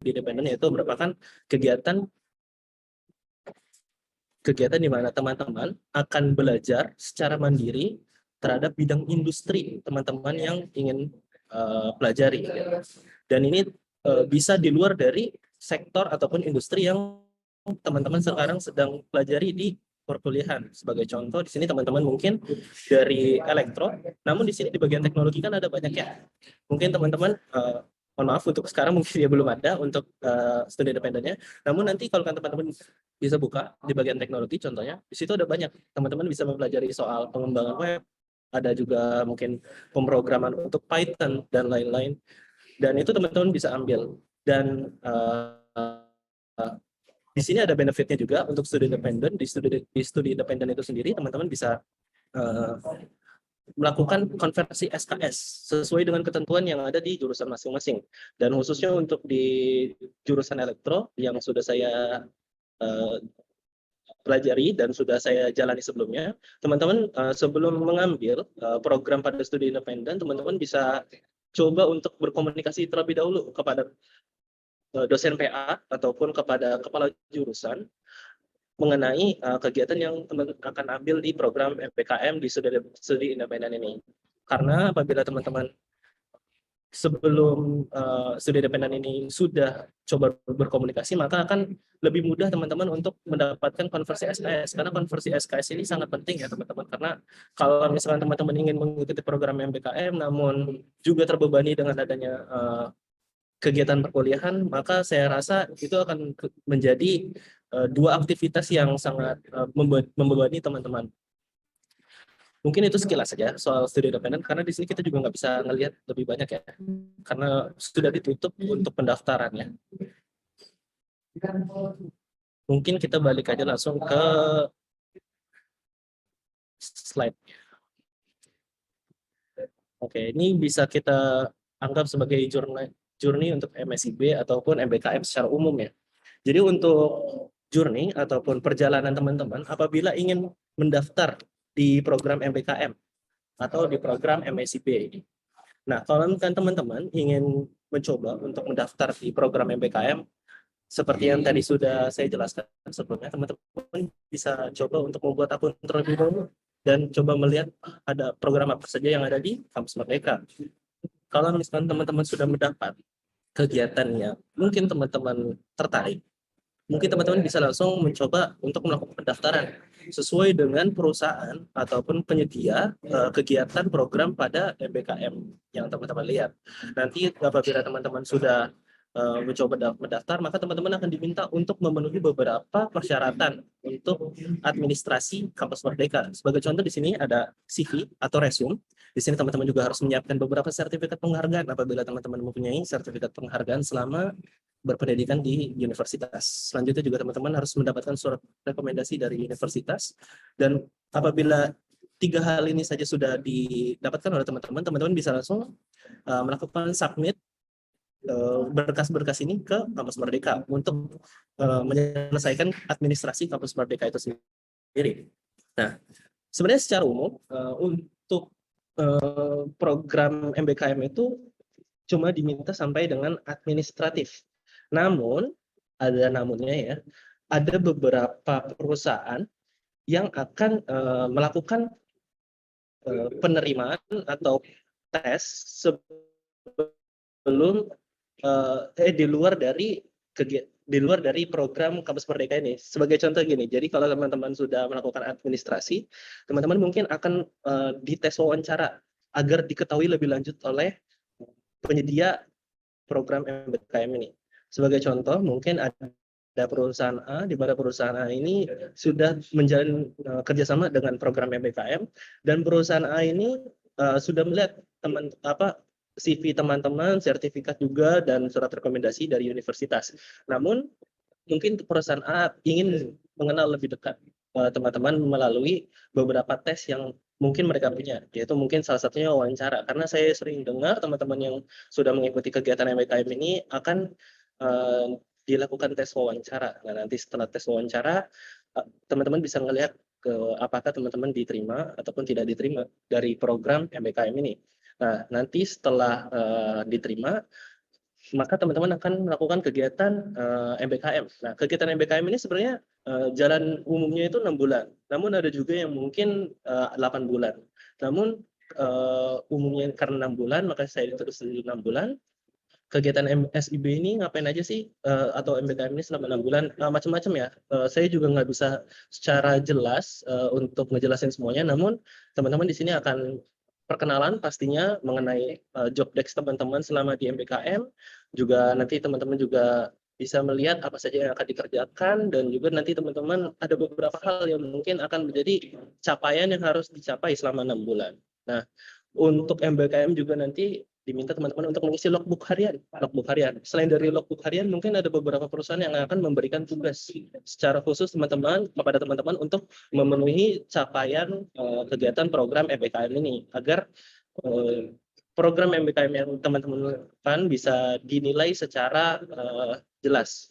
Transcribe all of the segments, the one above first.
studi independen, yaitu merupakan kegiatan di mana teman-teman akan belajar secara mandiri terhadap bidang industri teman-teman yang ingin pelajari. Dan ini bisa di luar dari sektor ataupun industri yang teman-teman sekarang sedang pelajari di perkuliahan. Sebagai contoh, di sini teman-teman mungkin dari elektro, namun di sini di bagian teknologi kan ada banyak ya. Mungkin teman-teman, mohon maaf untuk sekarang mungkin ya belum ada untuk studi independennya. Namun nanti kalau kan teman-teman bisa buka di bagian teknologi, contohnya di situ ada banyak. Teman-teman bisa mempelajari soal pengembangan web, ada juga mungkin pemrograman untuk Python dan lain-lain. Dan itu teman-teman bisa ambil. Dan di sini ada benefitnya juga untuk studi independen. Di studi independen itu sendiri teman-teman bisa melakukan konversi SKS sesuai dengan ketentuan yang ada di jurusan masing-masing. Dan khususnya untuk di jurusan elektro yang sudah saya pelajari dan sudah saya jalani sebelumnya, teman-teman sebelum mengambil program pada studi independen, teman-teman bisa coba untuk berkomunikasi terlebih dahulu kepada dosen PA ataupun kepada kepala jurusan mengenai kegiatan yang teman akan ambil di program MPKM di studi independen ini. Karena apabila teman-teman sebelum studi independen ini sudah coba berkomunikasi, maka akan lebih mudah teman-teman untuk mendapatkan konversi SKS. Karena konversi SKS ini sangat penting ya teman-teman. Karena kalau misalkan teman-teman ingin mengikuti program MPKM namun juga terbebani dengan adanya kegiatan perkuliahan, maka saya rasa itu akan menjadi dua aktivitas yang sangat membebani teman-teman. Mungkin itu sekilas saja soal studi independen, karena di sini kita juga nggak bisa ngelihat lebih banyak ya, karena sudah ditutup untuk pendaftarannya. Mungkin kita balik aja langsung ke slide. Oke, ini bisa kita anggap sebagai journey untuk MSIB ataupun MBKM secara umum ya. Jadi untuk journey ataupun perjalanan teman-teman apabila ingin mendaftar di program MBKM atau di program MSIB ini. Nah, kalau teman-teman ingin mencoba untuk mendaftar di program MBKM, seperti yang tadi sudah saya jelaskan sebelumnya, teman-teman bisa coba untuk membuat akun terlebih dahulu dan coba melihat ada program apa saja yang ada di Kampus Merdeka. Kalau misalkan teman-teman sudah mendapat kegiatannya, mungkin teman-teman tertarik, mungkin teman-teman bisa langsung mencoba untuk melakukan pendaftaran sesuai dengan perusahaan ataupun penyedia kegiatan program pada MBKM yang teman-teman lihat. Nanti apabila teman-teman sudah mencoba mendaftar, maka teman-teman akan diminta untuk memenuhi beberapa persyaratan untuk administrasi Kampus Merdeka. Sebagai contoh di sini ada CV atau resume. Di sini teman-teman juga harus menyiapkan beberapa sertifikat penghargaan apabila teman-teman mempunyai sertifikat penghargaan selama berpendidikan di universitas. Selanjutnya juga teman-teman harus mendapatkan surat rekomendasi dari universitas. Dan apabila 3 hal ini saja sudah didapatkan oleh teman-teman, teman-teman bisa langsung melakukan submit berkas-berkas ini ke Kampus Merdeka untuk menyelesaikan administrasi Kampus Merdeka itu sendiri. Nah, sebenarnya secara umum untuk program MBKM itu cuma diminta sampai dengan administratif. Namun, ada namunnya ya, ada beberapa perusahaan yang akan melakukan penerimaan atau tes sebelum di luar dari program Kampus Merdeka ini. Sebagai contoh gini, jadi kalau teman-teman sudah melakukan administrasi, teman-teman mungkin akan dites wawancara agar diketahui lebih lanjut oleh penyedia program MBKM ini. Sebagai contoh, mungkin ada perusahaan A, di mana perusahaan A ini sudah menjalin kerjasama dengan program MBKM, dan perusahaan A ini sudah melihat CV teman-teman, sertifikat juga, dan surat rekomendasi dari universitas. Namun, mungkin perusahaan A ingin mengenal lebih dekat teman-teman melalui beberapa tes yang mungkin mereka punya, yaitu mungkin salah satunya wawancara. Karena saya sering dengar teman-teman yang sudah mengikuti kegiatan MBKM ini akan dilakukan tes wawancara. Nah, nanti setelah tes wawancara, teman-teman bisa melihat apakah teman-teman diterima ataupun tidak diterima dari program MBKM ini. Nah, nanti setelah diterima, maka teman-teman akan melakukan kegiatan MBKM. Nah, kegiatan MBKM ini sebenarnya jalan umumnya itu 6 bulan. Namun ada juga yang mungkin 8 bulan. Namun umumnya karena 6 bulan, maka saya terus 6 bulan. Kegiatan MSIB ini ngapain aja sih atau MBKM ini selama 6 bulan? Macam-macam ya. Saya juga nggak bisa secara jelas untuk ngejelasin semuanya. Namun teman-teman di sini akan perkenalan pastinya mengenai job desk teman-teman selama di MBKM. Juga nanti teman-teman juga bisa melihat apa saja yang akan dikerjakan, dan juga nanti teman-teman ada beberapa hal yang mungkin akan menjadi capaian yang harus dicapai selama 6 bulan. Nah, untuk MBKM juga nanti diminta teman-teman untuk mengisi logbook harian. Logbook harian. Selain dari logbook harian, mungkin ada beberapa perusahaan yang akan memberikan tugas secara khusus teman-teman kepada teman-teman untuk memenuhi capaian kegiatan program MBKM ini, agar program MBKM yang teman-teman lakukan bisa dinilai secara jelas.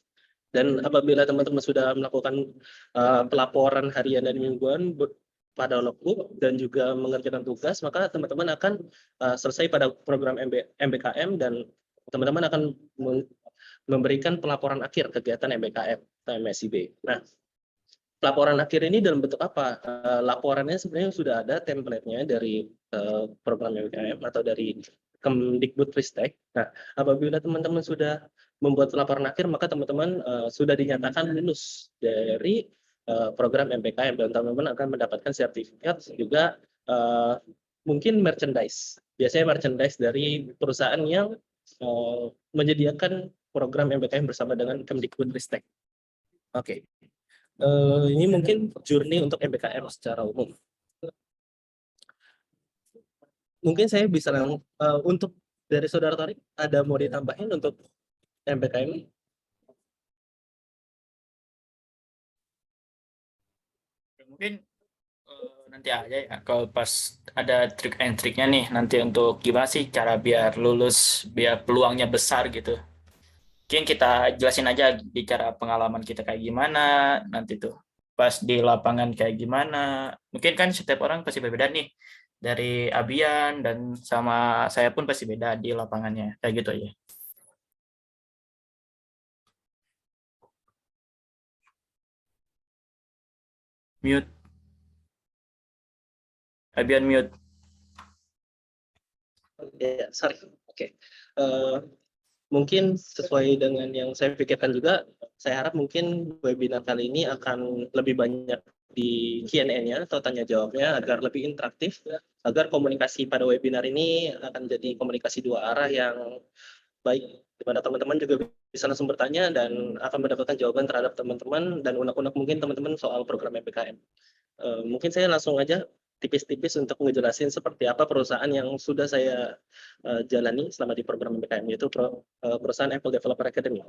Dan apabila teman-teman sudah melakukan pelaporan harian dan mingguan pada logbook dan juga mengerjakan tugas, maka teman-teman akan selesai pada program MBKM, dan teman-teman akan memberikan pelaporan akhir kegiatan MBKM atau MSIB. Nah, pelaporan akhir ini dalam bentuk apa? Laporannya sebenarnya sudah ada template-nya dari program MBKM atau dari Kemdikbudristek. Nah, apabila teman-teman sudah membuat laporan akhir, maka teman-teman sudah dinyatakan lulus dari program MBKM, dan teman-teman akan mendapatkan sertifikat juga mungkin merchandise. Biasanya merchandise dari perusahaan yang menyediakan program MBKM bersama dengan Kemdikbudristek. Oke. Ini mungkin journey untuk MBKM secara umum. Mungkin saya bisa untuk dari Saudara Tarik, ada mau ditambahin untuk MBKM? Mungkin nanti aja ya, kalau pas ada trik and triknya nih nanti untuk gimana sih cara biar lulus, biar peluangnya besar gitu. Mungkin kita jelasin aja di cara pengalaman kita kayak gimana, nanti tuh pas di lapangan kayak gimana. Mungkin kan setiap orang pasti berbeda nih, dari Abian dan sama saya pun pasti beda di lapangannya, kayak gitu aja. Mute, Abian mute. Ya, sorry. Oke. Mungkin sesuai dengan yang saya pikirkan juga, saya harap mungkin webinar kali ini akan lebih banyak di Q&A-nya atau tanya jawabnya agar lebih interaktif, agar komunikasi pada webinar ini akan jadi komunikasi dua arah yang baik, di mana teman-teman juga bisa langsung bertanya dan akan mendapatkan jawaban terhadap teman-teman dan unek-unek mungkin teman-teman soal program MBKM. Mungkin saya langsung aja tipis-tipis untuk ngejelasin seperti apa perusahaan yang sudah saya jalani selama di program MBKM, yaitu perusahaan Apple Developer Academy.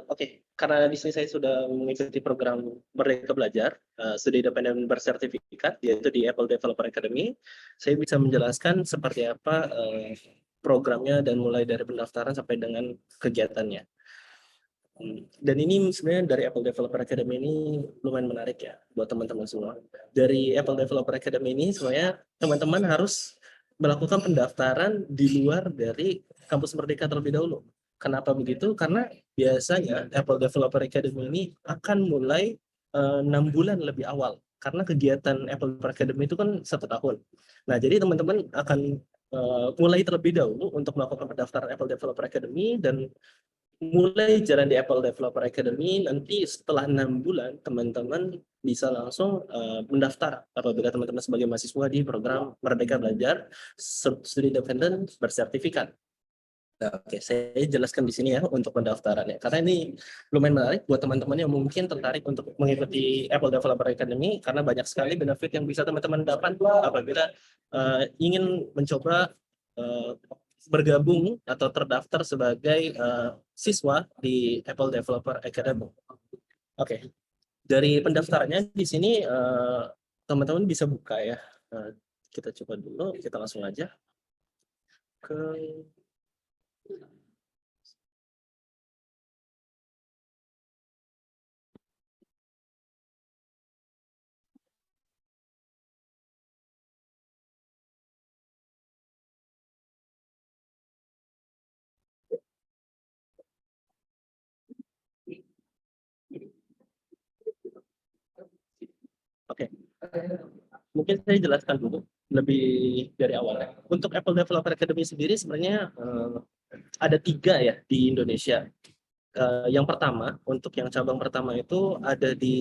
Oke, karena di sini saya sudah mengikuti program Merdeka Belajar, studi independen bersertifikat, yaitu di Apple Developer Academy, saya bisa menjelaskan seperti apa programnya dan mulai dari pendaftaran sampai dengan kegiatannya. Dan ini sebenarnya dari Apple Developer Academy ini lumayan menarik ya buat teman-teman semua. Dari Apple Developer Academy ini sebenarnya teman-teman harus melakukan pendaftaran di luar dari kampus Merdeka terlebih dahulu. Kenapa begitu? Karena biasanya Apple Developer Academy ini akan mulai 6 bulan lebih awal. Karena kegiatan Apple Developer Academy itu kan 1 tahun. Nah, jadi teman-teman akan mulai terlebih dahulu untuk melakukan pendaftaran Apple Developer Academy, dan mulai jalan di Apple Developer Academy. Nanti setelah 6 bulan teman-teman bisa langsung mendaftar apabila teman-teman sebagai mahasiswa di program Merdeka Belajar Studi Independen Bersertifikat. Nah, oke, saya jelaskan di sini ya untuk pendaftarannya, karena ini lumayan menarik buat teman-teman yang mungkin tertarik untuk mengikuti Apple Developer Academy, karena banyak sekali benefit yang bisa teman-teman dapat apabila ingin mencoba bergabung atau terdaftar sebagai siswa di Apple Developer Academy. Oke, dari pendaftarannya di sini teman-teman bisa buka ya. Kita coba dulu, kita langsung aja ke Mungkin saya jelaskan dulu lebih dari awal ya. Untuk Apple Developer Academy sendiri sebenarnya ada 3 ya di Indonesia. Yang pertama, untuk yang cabang pertama itu ada di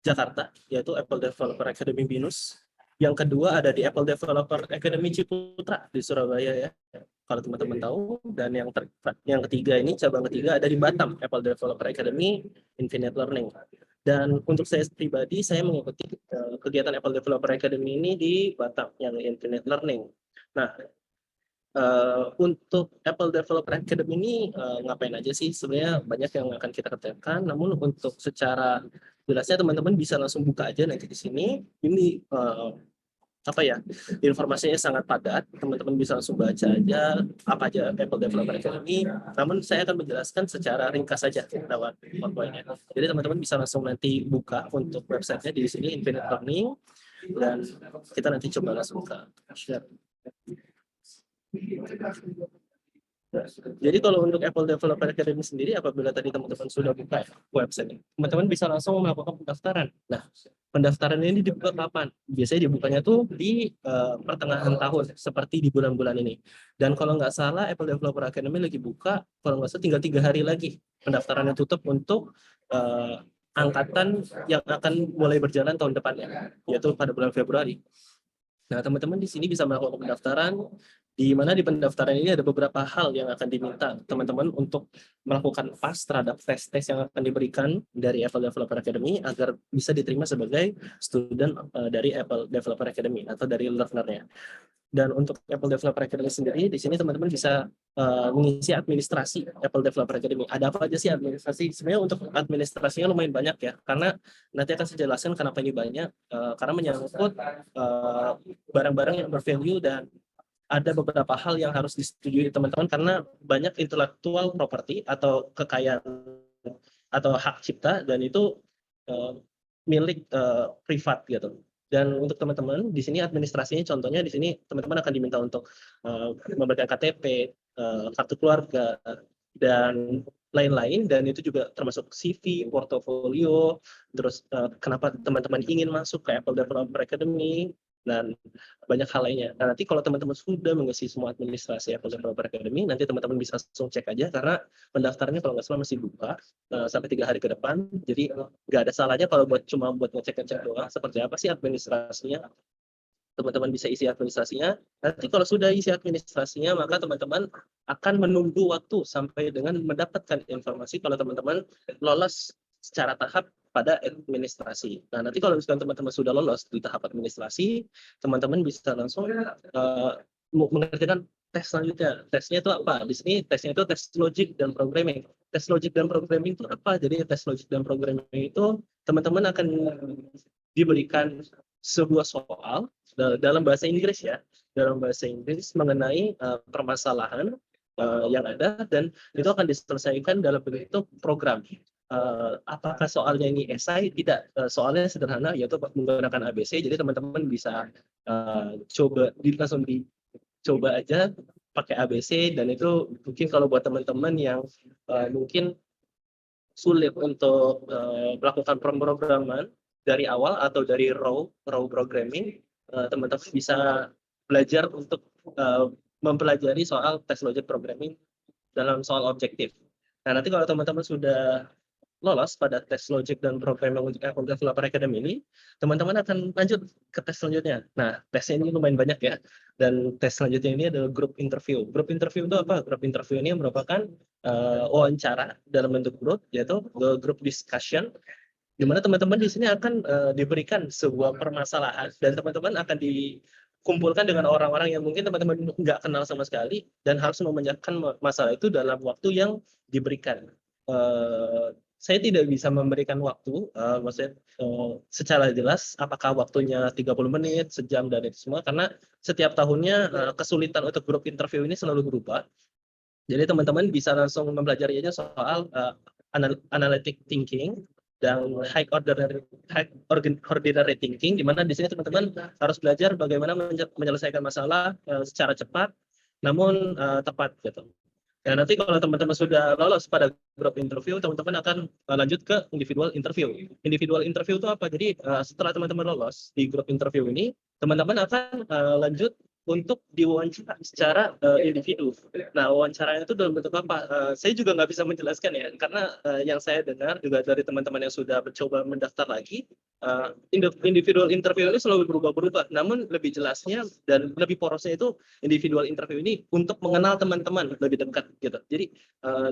Jakarta, yaitu Apple Developer Academy Binus. Yang kedua ada di Apple Developer Academy Ciputra di Surabaya ya, kalau teman-teman tahu. Dan yang ketiga ini, cabang ketiga ada di Batam, Apple Developer Academy Infinite Learning. Dan untuk saya pribadi, saya mengikuti kegiatan Apple Developer Academy ini di Batam, yang Infinite Learning. Nah, untuk Apple Developer Academy ini ngapain aja sih? Sebenarnya banyak yang akan kita kerjakan, namun untuk secara jelasnya teman-teman bisa langsung buka aja nanti di sini. Ini apa ya, informasinya sangat padat, teman-teman bisa langsung baca aja apa aja Apple Developer Academy. Namun saya akan menjelaskan secara ringkas saja lewat PowerPoint-nya. Jadi teman-teman bisa langsung nanti buka untuk websitenya di sini, Infinite Learning, dan kita nanti coba langsung ke share. Jadi kalau untuk Apple Developer Academy sendiri, apabila tadi teman-teman sudah buka website, teman-teman bisa langsung melakukan pendaftaran. Nah, pendaftaran ini dibuka kapan? Biasanya dibukanya tuh di pertengahan tahun, seperti di bulan-bulan ini. Dan kalau nggak salah, Apple Developer Academy lagi buka, kalau nggak salah tinggal 3 hari lagi pendaftarannya tutup untuk angkatan yang akan mulai berjalan tahun depannya, yaitu pada bulan Februari. Nah, teman-teman di sini bisa melakukan pendaftaran, di mana di pendaftaran ini ada beberapa hal yang akan diminta teman-teman untuk melakukan pas terhadap tes-tes yang akan diberikan dari Apple Developer Academy agar bisa diterima sebagai student dari Apple Developer Academy atau dari learner-nya. Dan untuk Apple Developer Academy sendiri, di sini teman-teman bisa mengisi administrasi Apple Developer Academy. Ada apa aja sih administrasi? Sebenarnya untuk administrasinya lumayan banyak ya, karena nanti akan saya jelaskan kenapa ini banyak, karena menyangkut barang-barang yang bervalue dan ada beberapa hal yang harus disetujui teman-teman, karena banyak intellectual property atau kekayaan atau hak cipta, dan itu milik privat gitu. Dan untuk teman-teman di sini administrasinya, contohnya di sini teman-teman akan diminta untuk memberikan KTP, kartu keluarga, dan lain-lain. Dan itu juga termasuk CV, portofolio, terus kenapa teman-teman ingin masuk ke Apple Developer Academy, dan banyak hal lainnya. Nah, nanti kalau teman-teman sudah mengisi semua administrasi Apple Developer Academy, nanti teman-teman bisa langsung cek aja, karena pendaftarannya kalau nggak salah masih buka sampai 3 hari ke depan. Jadi nggak ada salahnya kalau cuma buat ngecek-ngecek doang seperti apa sih administrasinya. Teman-teman bisa isi administrasinya. Nanti kalau sudah isi administrasinya, maka teman-teman akan menunggu waktu sampai dengan mendapatkan informasi kalau teman-teman lolos secara tahap pada administrasi. Nah, nanti kalau misalkan teman-teman sudah lolos di tahap administrasi, teman-teman bisa langsung mengerjakan tes selanjutnya. Tesnya itu apa? Di sini tesnya itu tes logic dan programming. Tes logic dan programming itu apa? Jadi tes logic dan programming itu teman-teman akan diberikan sebuah soal dalam bahasa Inggris ya, dalam bahasa Inggris mengenai permasalahan yang ada, dan itu akan diselesaikan dalam bentuk program. Apakah soalnya ini esai? Tidak, soalnya sederhana, yaitu menggunakan ABC. Jadi teman-teman bisa coba langsung dicoba aja pakai ABC, dan itu mungkin kalau buat teman-teman yang mungkin sulit untuk melakukan pemrograman dari awal atau dari raw programming, teman-teman bisa belajar untuk mempelajari soal test logic programming dalam soal objektif. Nah, nanti kalau teman-teman sudah lolos pada tes logic dan programming untuk Apple Developer Academy ini, teman-teman akan lanjut ke tes selanjutnya. Nah, tesnya ini lumayan banyak ya. Dan tes selanjutnya ini adalah group interview. Group interview itu apa? Group interview ini merupakan wawancara dalam bentuk grup, yaitu group discussion, di mana teman-teman di sini akan diberikan sebuah permasalahan, dan teman-teman akan dikumpulkan dengan orang-orang yang mungkin teman-teman nggak kenal sama sekali, dan harus memecahkan masalah itu dalam waktu yang diberikan. Saya tidak bisa memberikan waktu, maksudnya secara jelas apakah waktunya 30 menit, sejam, dan itu semua, karena setiap tahunnya kesulitan untuk grup interview ini selalu berubah. Jadi teman-teman bisa langsung mempelajarinya soal analytic thinking dan high ordinary thinking, di mana di sini teman-teman harus belajar bagaimana menyelesaikan masalah secara cepat namun tepat gitu. Ya, nanti kalau teman-teman sudah lolos pada grup interview, teman-teman akan lanjut ke individual interview. Individual interview itu apa? Jadi setelah teman-teman lolos di grup interview ini, teman-teman akan lanjut untuk diwawancara secara individu. Nah, wawancaranya itu dalam bentuk apa? Saya juga nggak bisa menjelaskan ya, karena yang saya dengar juga dari teman-teman yang sudah mencoba mendaftar lagi, individual interview ini selalu berubah-berubah. Namun lebih jelasnya dan lebih porosnya itu individual interview ini untuk mengenal teman-teman lebih dekat gitu. Jadi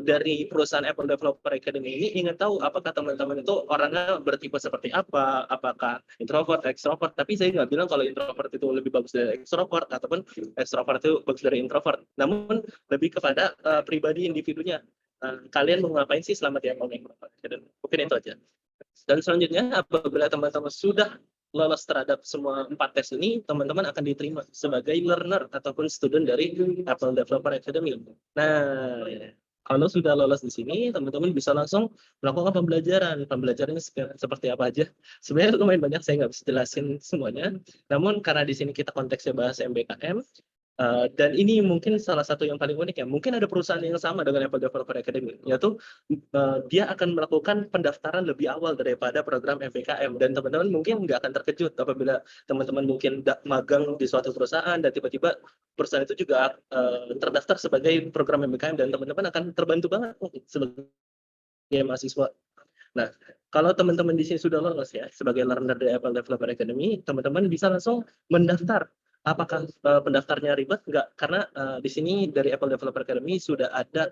dari perusahaan Apple Developer Academy ini ingin tahu apakah teman-teman itu orangnya bertipe seperti apa, apakah introvert, extrovert. Tapi saya nggak bilang kalau introvert itu lebih bagus dari extrovert ataupun extrovert itu bagus dari introvert. Namun lebih kepada pribadi individunya. Kalian mau ngapain sih selama di Apple Developer Academy? Mungkin itu aja. Dan selanjutnya apabila teman-teman sudah lolos terhadap semua 4 tes ini, teman-teman akan diterima sebagai learner ataupun student dari Apple Developer Academy. Nah, kalau sudah lolos di sini, teman-teman bisa langsung melakukan pembelajaran. Pembelajarannya seperti apa aja? Sebenarnya lumayan banyak, saya nggak bisa jelasin semuanya. Namun karena di sini kita konteksnya bahas MBKM, dan ini mungkin salah satu yang paling unik ya. Mungkin ada perusahaan yang sama dengan Apple Developer Academy, yaitu dia akan melakukan pendaftaran lebih awal daripada program MBKM, dan teman-teman mungkin nggak akan terkejut apabila teman-teman mungkin magang di suatu perusahaan dan tiba-tiba perusahaan itu juga terdaftar sebagai program MBKM, dan teman-teman akan terbantu banget sebagai mahasiswa. Nah, kalau teman-teman di sini sudah lolos ya sebagai learner dari Apple Developer Academy, teman-teman bisa langsung mendaftar. Apakah pendaftarnya ribet? Enggak, karena di sini dari Apple Developer Academy sudah ada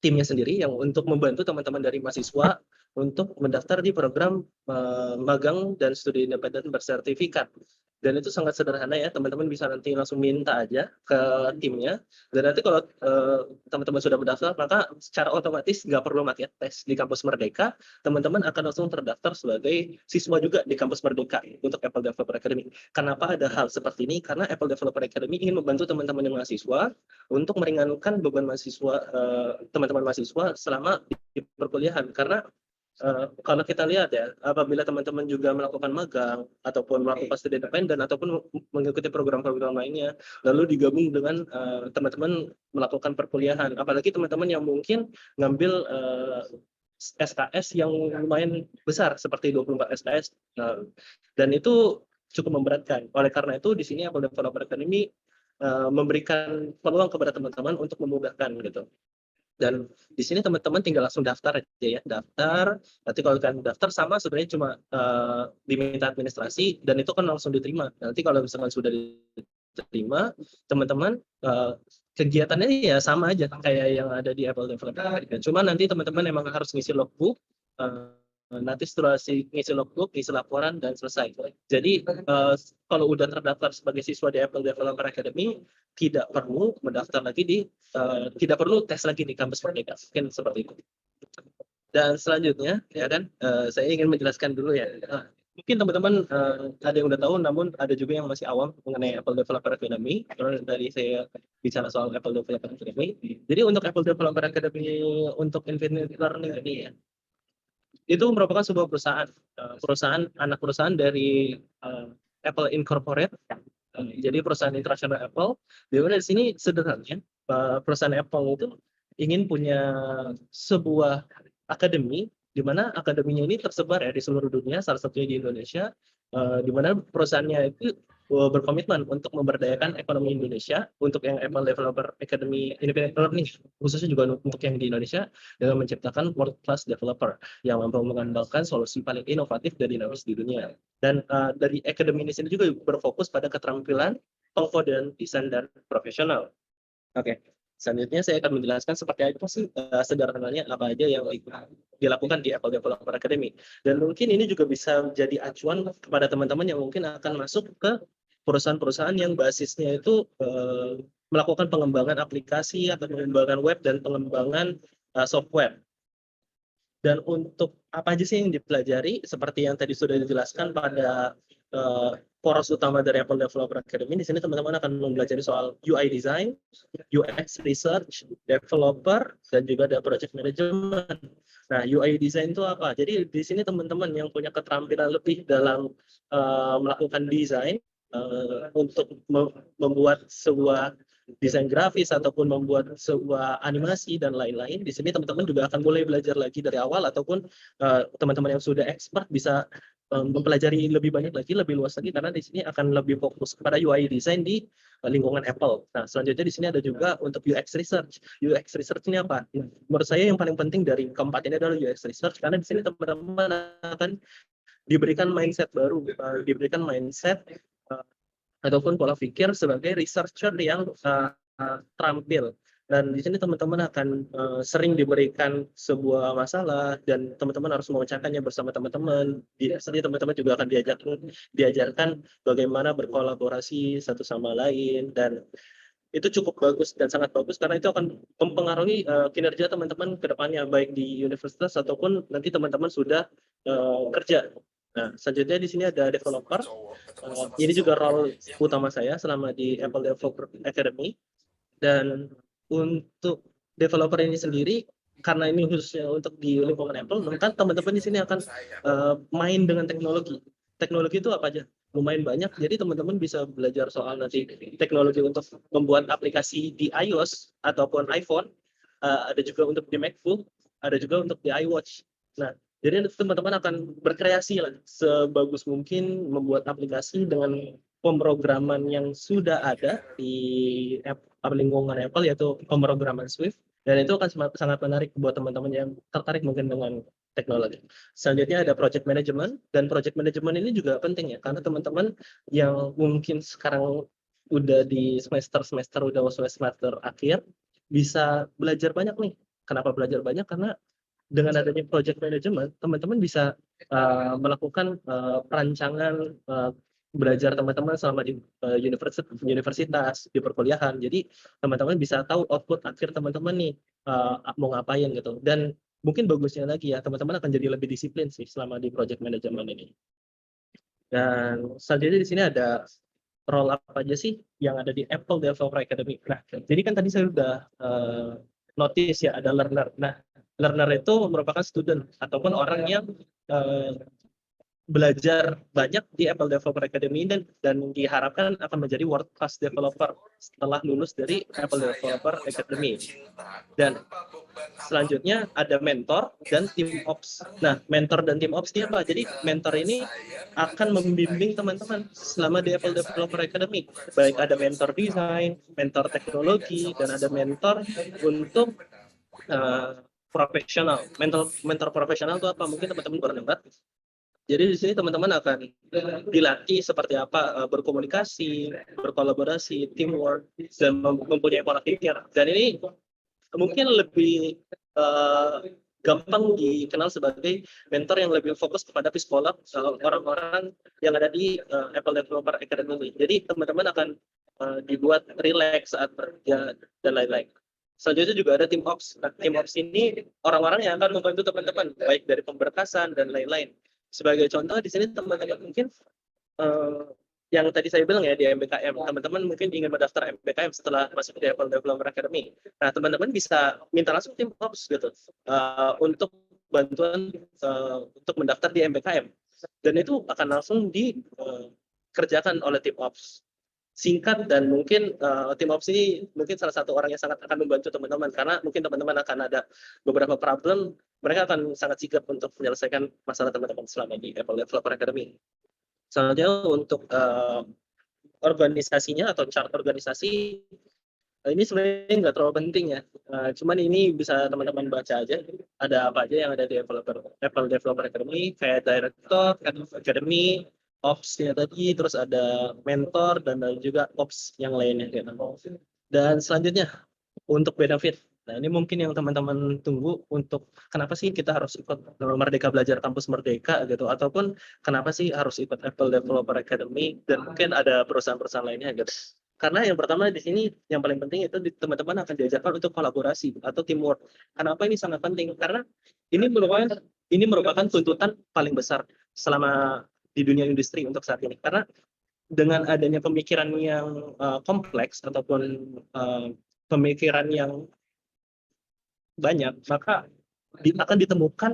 timnya sendiri yang untuk membantu teman-teman dari mahasiswa untuk mendaftar di program magang dan studi independen bersertifikat. Dan itu sangat sederhana ya, teman-teman bisa nanti langsung minta aja ke timnya. Dan nanti kalau teman-teman sudah mendaftar, maka secara otomatis nggak perlu makin tes di kampus Merdeka, teman-teman akan langsung terdaftar sebagai siswa juga di kampus Merdeka untuk Apple Developer Academy. Kenapa ada hal seperti ini? Karena Apple Developer Academy ingin membantu teman-teman yang mahasiswa untuk meringankan beban mahasiswa, teman-teman mahasiswa selama di perkuliahan. Karena kalau kita lihat ya, apabila teman-teman juga melakukan magang ataupun melakukan studi independen ataupun mengikuti program-program lainnya, lalu digabung dengan teman-teman melakukan perkuliahan, apalagi teman-teman yang mungkin ngambil SKS yang lumayan besar seperti 24 SKS, dan itu cukup memberatkan. Oleh karena itu di sini Apple Developer Academy memberikan peluang kepada teman-teman untuk memudahkan gitu. Dan di sini teman-teman tinggal langsung daftar aja ya, daftar. Nanti kalau kalian daftar sama sebenarnya cuma diminta administrasi dan itu kan langsung diterima. Nanti kalau misalkan sudah diterima, teman-teman kegiatannya ya sama aja kayak yang ada di Apple Developer. Cuma nanti teman-teman emang harus ngisi logbook. Nanti setelah ngisi logbook, ngisi laporan dan selesai. Jadi kalau udah terdaftar sebagai siswa di Apple Developer Academy, tidak perlu mendaftar lagi di tidak perlu tes lagi di kampus Merdeka, mungkin seperti itu. Dan selanjutnya ya kan, saya ingin menjelaskan dulu ya, mungkin teman-teman ada yang udah tahu, namun ada juga yang masih awam mengenai Apple Developer Academy. Karena dari saya bicara soal Apple Developer Academy, jadi untuk Apple Developer Academy untuk Infinite Learning ini ya, itu merupakan sebuah perusahaan anak perusahaan dari Apple Incorporate. Jadi perusahaan internasional Apple. Di mana di sini sederhananya perusahaan Apple itu ingin punya sebuah akademi, di mana akademinya ini tersebar ya di seluruh dunia, salah satunya di Indonesia, di mana perusahaannya itu berkomitmen untuk memberdayakan ekonomi Indonesia untuk yang Apple Developer Academy Independent Learning, khususnya juga untuk yang di Indonesia, dengan menciptakan world class developer yang mampu mengandalkan solusi paling inovatif dan dinamis di dunia. Dan dari akademi ini sendiri juga berfokus pada keterampilan pengkodean, desain, dan profesional. Oke, selanjutnya saya akan menjelaskan seperti apa sih sederhananya apa aja yang dilakukan di Apple Developer Academy. Dan mungkin ini juga bisa jadi acuan kepada teman-teman yang mungkin akan masuk ke perusahaan-perusahaan yang basisnya itu melakukan pengembangan aplikasi atau pengembangan web dan pengembangan software. Dan untuk apa aja sih yang dipelajari, seperti yang tadi sudah dijelaskan pada poros utama dari Apple Developer Academy, di sini teman-teman akan mempelajari soal UI design, UX research, developer, dan juga ada project management. Nah, UI design itu apa? Jadi di sini teman-teman yang punya keterampilan lebih dalam melakukan desain untuk membuat sebuah desain grafis ataupun membuat sebuah animasi dan lain-lain. Di sini teman-teman juga akan mulai belajar lagi dari awal, ataupun teman-teman yang sudah expert bisa mempelajari lebih banyak lagi, lebih luas lagi, karena di sini akan lebih fokus kepada UI design di lingkungan Apple. Nah, selanjutnya di sini ada juga untuk UX research. UX research ini apa? Menurut saya yang paling penting dari keempat ini adalah UX research, karena di sini teman-teman akan diberikan mindset baru, diberikan mindset ataupun pola pikir sebagai researcher yang terampil. Dan di sini teman-teman akan sering diberikan sebuah masalah dan teman-teman harus memecahkannya bersama teman-teman. Di sini teman-teman juga akan diajarkan bagaimana berkolaborasi satu sama lain, dan itu cukup bagus dan sangat bagus karena itu akan mempengaruhi kinerja teman-teman ke depannya, baik di universitas ataupun nanti teman-teman sudah kerja. Nah, selanjutnya di sini ada developer. Ini juga role utama saya selama di Apple Developer Academy. Dan untuk developer ini sendiri, karena ini khususnya untuk di lingkungan Apple, maka teman-teman di sini akan main dengan teknologi. Teknologi itu apa aja? Lumayan banyak, jadi teman-teman bisa belajar soal nanti teknologi untuk membuat aplikasi di iOS ataupun iPhone, ada juga untuk di MacBook, ada juga untuk di iWatch. Nah, jadi teman-teman akan berkreasi lah sebagus mungkin membuat aplikasi dengan pemrograman yang sudah ada di lingkungan Apple, yaitu pemrograman Swift, dan itu akan sangat menarik buat teman-teman yang tertarik mungkin dengan teknologi. Selanjutnya ada project management, dan project management ini juga penting ya, karena teman-teman yang mungkin sekarang udah di semester udah masuk semester akhir, bisa belajar banyak nih. Kenapa belajar banyak? Karena dengan adanya project management, teman-teman bisa melakukan perancangan belajar teman-teman selama di universitas, di perkuliahan. Jadi teman-teman bisa tahu output akhir teman-teman nih mau ngapain gitu. Dan mungkin bagusnya lagi ya, teman-teman akan jadi lebih disiplin sih selama di project management ini. Dan selanjutnya di sini ada role apa aja sih yang ada di Apple Developer Academy. Nah, jadi kan tadi saya udah notice ya ada learner. Nah, learner itu merupakan student ataupun orang yang belajar banyak di Apple Developer Academy, dan diharapkan akan menjadi world class developer setelah lulus dari Apple Developer Academy. Dan selanjutnya ada mentor dan tim ops. Nah, mentor dan tim ops ini apa? Jadi mentor ini akan membimbing teman-teman selama di Apple Developer Academy. Baik ada mentor desain, mentor teknologi, dan ada mentor untuk profesional. Mentor profesional itu apa? Mungkin teman-teman pernah dengar. Jadi di sini teman-teman akan dilatih seperti apa berkomunikasi, berkolaborasi, teamwork, dan mempunyai pola pikir. Dan ini mungkin lebih gampang dikenal sebagai mentor yang lebih fokus kepada psikolog orang-orang yang ada di Apple Developer Academy. Jadi teman-teman akan dibuat relax saat bekerja dan lain-lain. Selanjutnya juga ada tim ops. Nah, tim ops ini orang-orang yang akan membantu teman-teman baik dari pemberkasan dan lain-lain. Sebagai contoh di sini teman-teman mungkin yang tadi saya bilang ya di MBKM, teman-teman mungkin ingin mendaftar MBKM setelah masuk di Apple Developer Academy. Nah, teman-teman bisa minta langsung tim ops gitu untuk bantuan untuk mendaftar di MBKM, dan itu akan langsung dikerjakan oleh tim ops. Singkat, dan mungkin tim ops ini mungkin salah satu orang yang sangat akan membantu teman-teman, karena mungkin teman-teman akan ada beberapa problem, mereka akan sangat sigap untuk menyelesaikan masalah teman-teman selama di Apple Developer Academy. Selanjutnya untuk organisasinya atau chart organisasi, ini sebenarnya nggak terlalu penting ya. Cuman ini bisa teman-teman baca aja. Ada apa aja yang ada di Apple Developer Academy, kayak Director, Academy, Ops-nya tadi, terus ada mentor, dan juga Ops yang lainnya. Gitu. Dan selanjutnya, untuk benefit. Nah, ini mungkin yang teman-teman tunggu, untuk kenapa sih kita harus ikut Merdeka Belajar Kampus Merdeka gitu, ataupun kenapa sih harus ikut Apple Developer Academy, dan mungkin ada perusahaan-perusahaan lainnya gitu. Karena yang pertama di sini yang paling penting itu teman-teman akan diajarkan untuk kolaborasi atau teamwork. Kenapa ini sangat penting? Karena ini merupakan tuntutan paling besar selama di dunia industri untuk saat ini. Karena dengan adanya pemikiran yang kompleks ataupun pemikiran yang banyak, maka akan ditemukan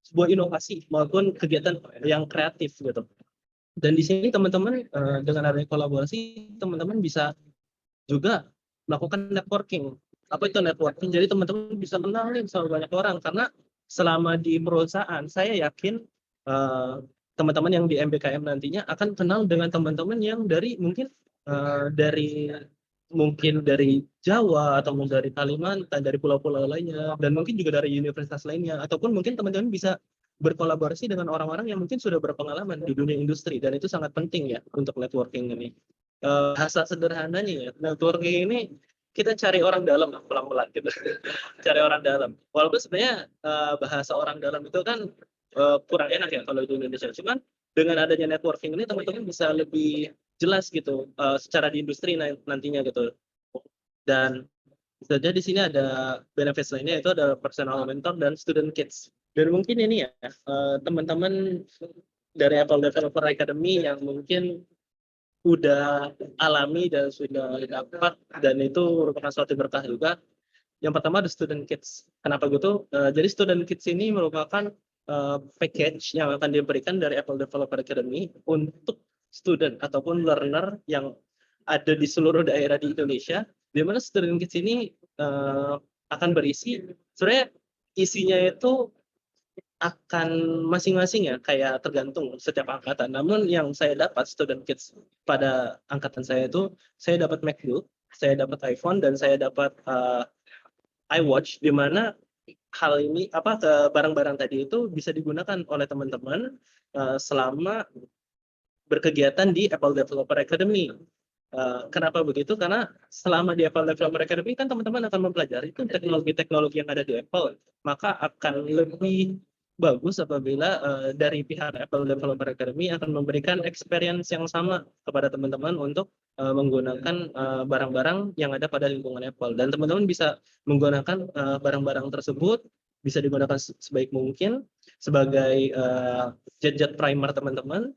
sebuah inovasi maupun kegiatan yang kreatif gitu. Dan di sini teman-teman dengan adanya kolaborasi, teman-teman bisa juga melakukan networking. Apa itu networking? Jadi teman-teman bisa kenal nih sama banyak orang, karena selama di perusahaan saya yakin eh, teman-teman yang di MBKM nantinya akan kenal dengan teman-teman yang dari mungkin dari Jawa atau mungkin dari Kalimantan, dari pulau-pulau lainnya, dan mungkin juga dari universitas lainnya, ataupun mungkin teman-teman bisa berkolaborasi dengan orang-orang yang mungkin sudah berpengalaman di dunia industri, dan itu sangat penting ya untuk networking ini. Bahasa sederhananya ya, networking ini kita cari orang dalam lah, pelan-pelan gitu. Cari orang dalam. Walaupun sebenarnya bahasa orang dalam itu kan kurang enak ya kalau di Indonesia. Cuman dengan adanya networking ini teman-teman bisa lebih jelas gitu secara di industri nantinya gitu. Dan saja di sini ada benefits lainnya, itu ada personal mentor dan student kids. Dan mungkin ini ya teman-teman dari Apple Developer Academy yang mungkin udah alami dan sudah dapat, dan itu merupakan suatu berkah juga. Yang pertama ada student kids. Kenapa gitu? Jadi student kids ini merupakan package yang akan diberikan dari Apple Developer Academy untuk student ataupun learner yang ada di seluruh daerah di Indonesia, di mana student kids ini akan berisi, sebenarnya isinya itu akan masing-masing ya, kayak tergantung setiap angkatan. Namun yang saya dapat student kids pada angkatan saya itu, saya dapat MacBook, saya dapat iPhone, dan saya dapat iWatch, di mana hal ini barang-barang tadi itu bisa digunakan oleh teman-teman selama berkegiatan di Apple Developer Academy. Kenapa begitu? Karena selama di Apple Developer Academy kan teman-teman akan mempelajari teknologi-teknologi yang ada di Apple, maka akan lebih bagus apabila dari pihak Apple Developer Academy akan memberikan experience yang sama kepada teman-teman untuk menggunakan barang-barang yang ada pada lingkungan Apple, dan teman-teman bisa menggunakan barang-barang tersebut, bisa digunakan sebaik mungkin sebagai jet-jet primer teman-teman.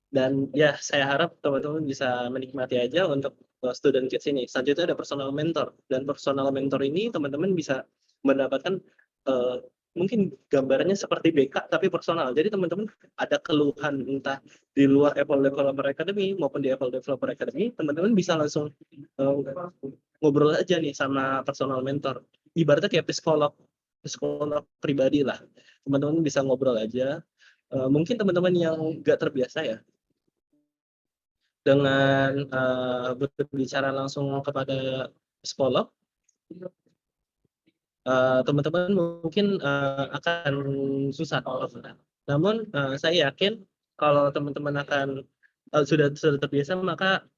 Dan ya saya harap teman-teman bisa menikmati aja untuk student kids ini. Selanjutnya ada personal mentor, dan personal mentor ini teman-teman bisa mendapatkan mungkin gambarannya seperti BK tapi personal. Jadi teman-teman ada keluhan entah di luar Apple Developer Academy maupun di Apple Developer Academy, teman-teman bisa langsung ngobrol aja nih sama personal mentor. Ibaratnya kayak psikolog pribadi lah. Teman-teman bisa ngobrol aja. Mungkin teman-teman yang nggak terbiasa ya dengan berbicara langsung kepada psikolog, teman-teman mungkin akan susah. Namun saya yakin kalau teman-teman akan sudah terbiasa, maka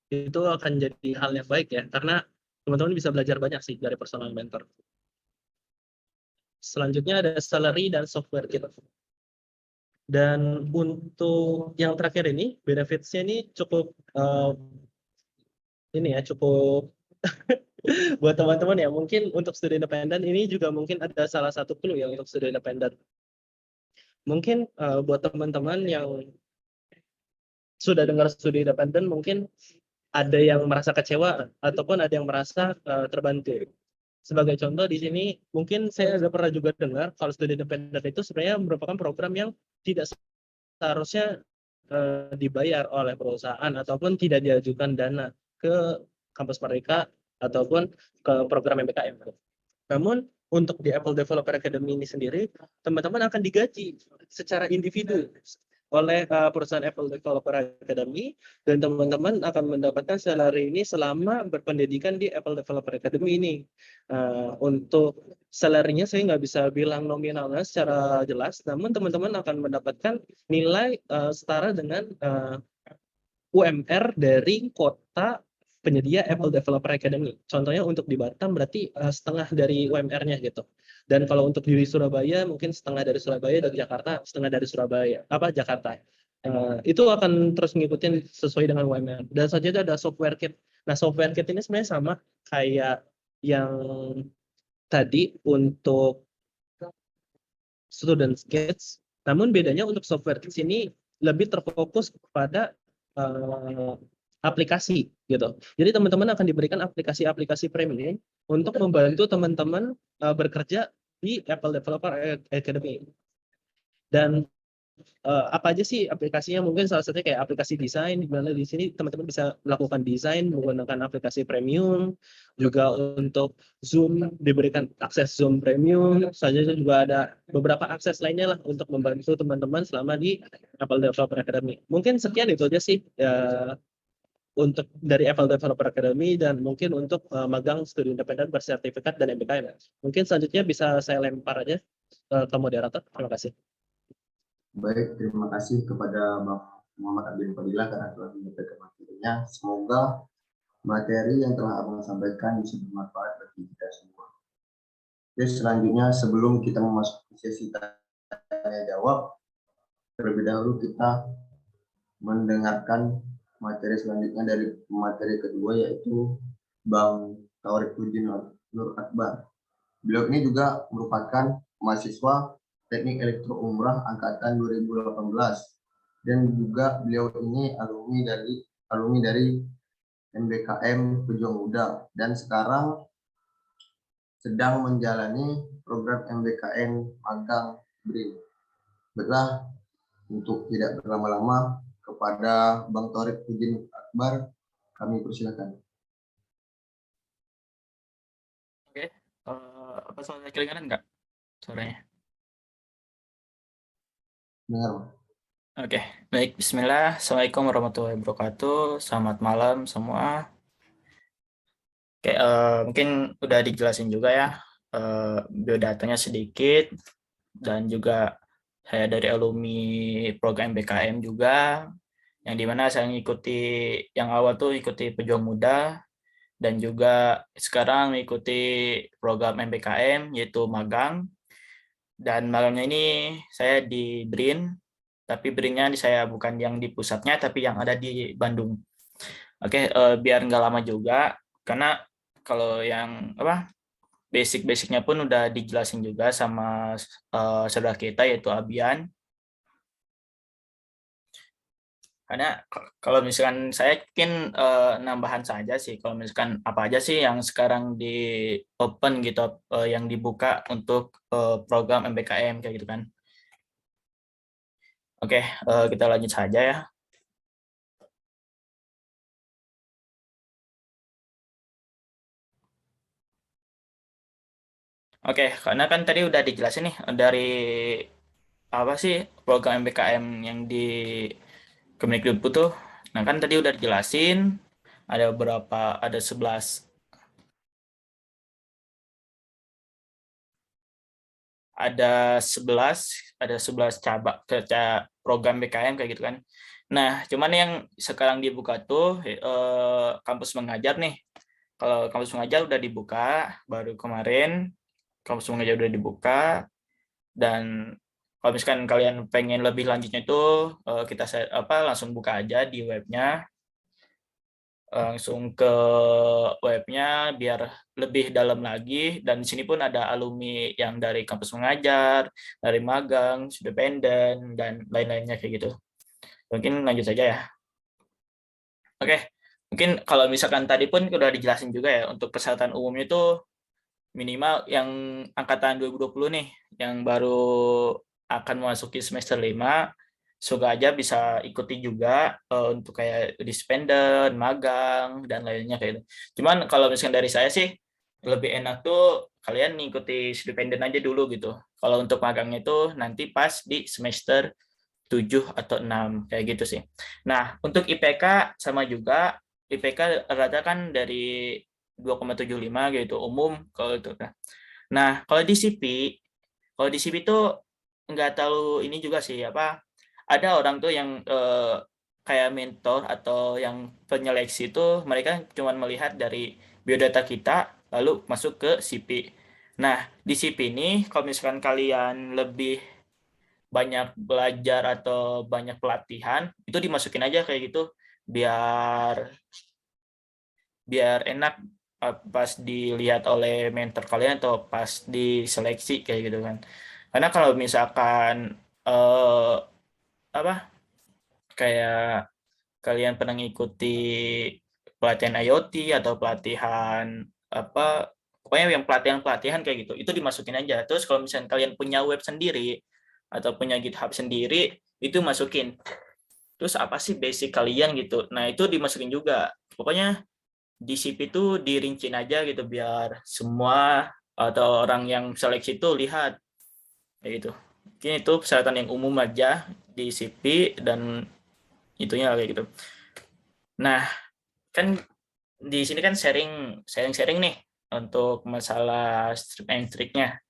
itu akan jadi hal yang baik ya, karena teman-teman bisa belajar banyak sih dari personal mentor. Selanjutnya ada salary dan software kit. Dan untuk yang terakhir ini, benefits-nya ini cukup cukup buat teman-teman ya. Mungkin untuk studi independen ini juga mungkin ada salah satu clue ya untuk studi independen. Mungkin buat teman-teman yang sudah dengar studi independen, mungkin ada yang merasa kecewa ataupun ada yang merasa terbantu. Sebagai contoh di sini, mungkin saya sudah pernah juga dengar kalau studi independen itu sebenarnya merupakan program yang tidak seharusnya dibayar oleh perusahaan ataupun tidak diajukan dana ke kampus mereka ataupun ke program MBKM. Namun untuk di Apple Developer Academy ini sendiri, teman-teman akan digaji secara individu oleh perusahaan Apple Developer Academy, dan teman-teman akan mendapatkan salary ini selama berpendidikan di Apple Developer Academy ini. Untuk salary-nya saya nggak bisa bilang nominalnya secara jelas, namun teman-teman akan mendapatkan nilai setara dengan UMR dari kota penyedia Apple Developer Academy. Contohnya untuk di Batam berarti setengah dari UMR-nya gitu. Dan kalau untuk di Surabaya mungkin setengah dari Surabaya, dan Jakarta setengah dari Jakarta. Itu akan terus ngikutin sesuai dengan UMR. Dan selanjutnya ada software kit. Nah, software kit ini sebenarnya sama kayak yang tadi untuk student kits, namun bedanya untuk software kits ini lebih terfokus kepada aplikasi gitu. Jadi teman-teman akan diberikan aplikasi-aplikasi premium untuk membantu teman-teman bekerja di Apple Developer Academy. Dan apa aja sih aplikasinya, mungkin salah satunya kayak aplikasi desain, di mana di sini teman-teman bisa melakukan desain menggunakan aplikasi premium, juga untuk Zoom diberikan akses Zoom premium, selanjutnya juga ada beberapa akses lainnya lah untuk membantu teman-teman selama di Apple Developer Academy. Mungkin sekian itu aja sih untuk dari Apple Developer Academy, dan mungkin untuk magang studi independen bersertifikat dan MBKM. Mungkin selanjutnya bisa saya lempar aja ke moderator. Terima kasih. Baik, terima kasih kepada Bang Muhammad Abdul Fadilah karena telah menyampaikan materinya. Semoga materi yang telah Abang sampaikan bisa bermanfaat bagi kita semua. Oke, selanjutnya sebelum kita memasuki sesi tanya jawab, terlebih dahulu kita mendengarkan materi selanjutnya dari materi kedua, yaitu Bang Taufik Nur Akbar. Beliau ini juga merupakan mahasiswa Teknik Elektro Umrah angkatan 2018, dan juga beliau ini alumni dari MBKM Pejuang Muda, dan sekarang sedang menjalani program MBKM magang BRIN. Baiklah, untuk tidak berlama-lama, kepada Bang Taufik Akbar kami persilakan. Oke, apa suara kedengaran nggak suaranya? Dengar, Oke, baik. Bismillah. Assalamualaikum warahmatullahi wabarakatuh. Selamat malam semua. Oke, mungkin udah dijelasin juga ya biodatanya sedikit, dan juga saya dari alumni program BKM juga, yang dimana saya ngikuti yang awal tuh ikuti Pejuang Muda, dan juga sekarang mengikuti program MBKM yaitu magang. Dan magangnya ini saya di BRIN, tapi BRIN-nya saya bukan yang di pusatnya, tapi yang ada di Bandung. Oke, biar nggak lama juga, karena kalau yang basic-basicnya pun udah dijelasin juga sama saudara kita yaitu Abian. Karena kalau misalkan saya mungkin nambahan saja sih, kalau misalkan apa aja sih yang sekarang di open gitu, yang dibuka untuk program MBKM kayak gitu kan. Oke, kita lanjut saja ya. Oke, karena kan tadi udah dijelasin nih dari apa sih program MBKM yang di Kemendikbud tuh. Nah, kan tadi udah dijelasin ada berapa, ada 11 cabang program BKM kayak gitu kan. Nah, cuman yang sekarang dibuka tuh kampus mengajar nih. Kalau kampus mengajar udah dibuka baru kemarin, kampus mengajar udah dibuka. Dan kalau misalkan kalian pengen lebih lanjutnya itu kita langsung buka aja di webnya, langsung ke webnya biar lebih dalam lagi. Dan di sini pun ada alumni yang dari kampus mengajar, dari magang, independen, dan lain-lainnya kayak gitu. Mungkin lanjut saja ya. Oke, mungkin kalau misalkan tadi pun udah dijelasin juga ya, untuk persyaratan umumnya itu minimal yang angkatan 2020 nih, yang baru akan memasuki semester 5, semoga aja bisa ikuti juga untuk kayak dispenden, magang, dan lainnya kayak gitu. Cuman kalau misalkan dari saya sih, lebih enak tuh kalian ngikuti stipenden aja dulu gitu. Kalau untuk magangnya itu nanti pas di semester 7 atau 6, kayak gitu sih. Nah, untuk IPK sama juga, IPK rata kan dari 2,75 gitu, umum kalau itu. Nah, kalau di CP itu nggak terlalu ini juga sih, ada orang tuh yang kayak mentor atau yang penyeleksi itu mereka cuma melihat dari biodata kita lalu masuk ke CP. Nah, di CP ini kalau misalkan kalian lebih banyak belajar atau banyak pelatihan, itu dimasukin aja kayak gitu biar biar enak pas dilihat oleh mentor kalian atau pas diseleksi kayak gitu kan. Karena kalau misalkan apa kayak kalian pernah ngikuti pelatihan IoT atau pelatihan pokoknya yang pelatihan kayak gitu, itu dimasukin aja. Terus kalau misalnya kalian punya web sendiri atau punya GitHub sendiri, itu masukin. Terus apa sih basic kalian gitu. Nah, itu dimasukin juga. Pokoknya di CV itu dirincin aja gitu biar semua atau orang yang seleksi itu lihat kayak gitu. Mungkin itu persyaratan yang umum aja di CV dan itunya kayak gitu. Nah, kan di sini kan sharing nih untuk masalah strip and trick-nya.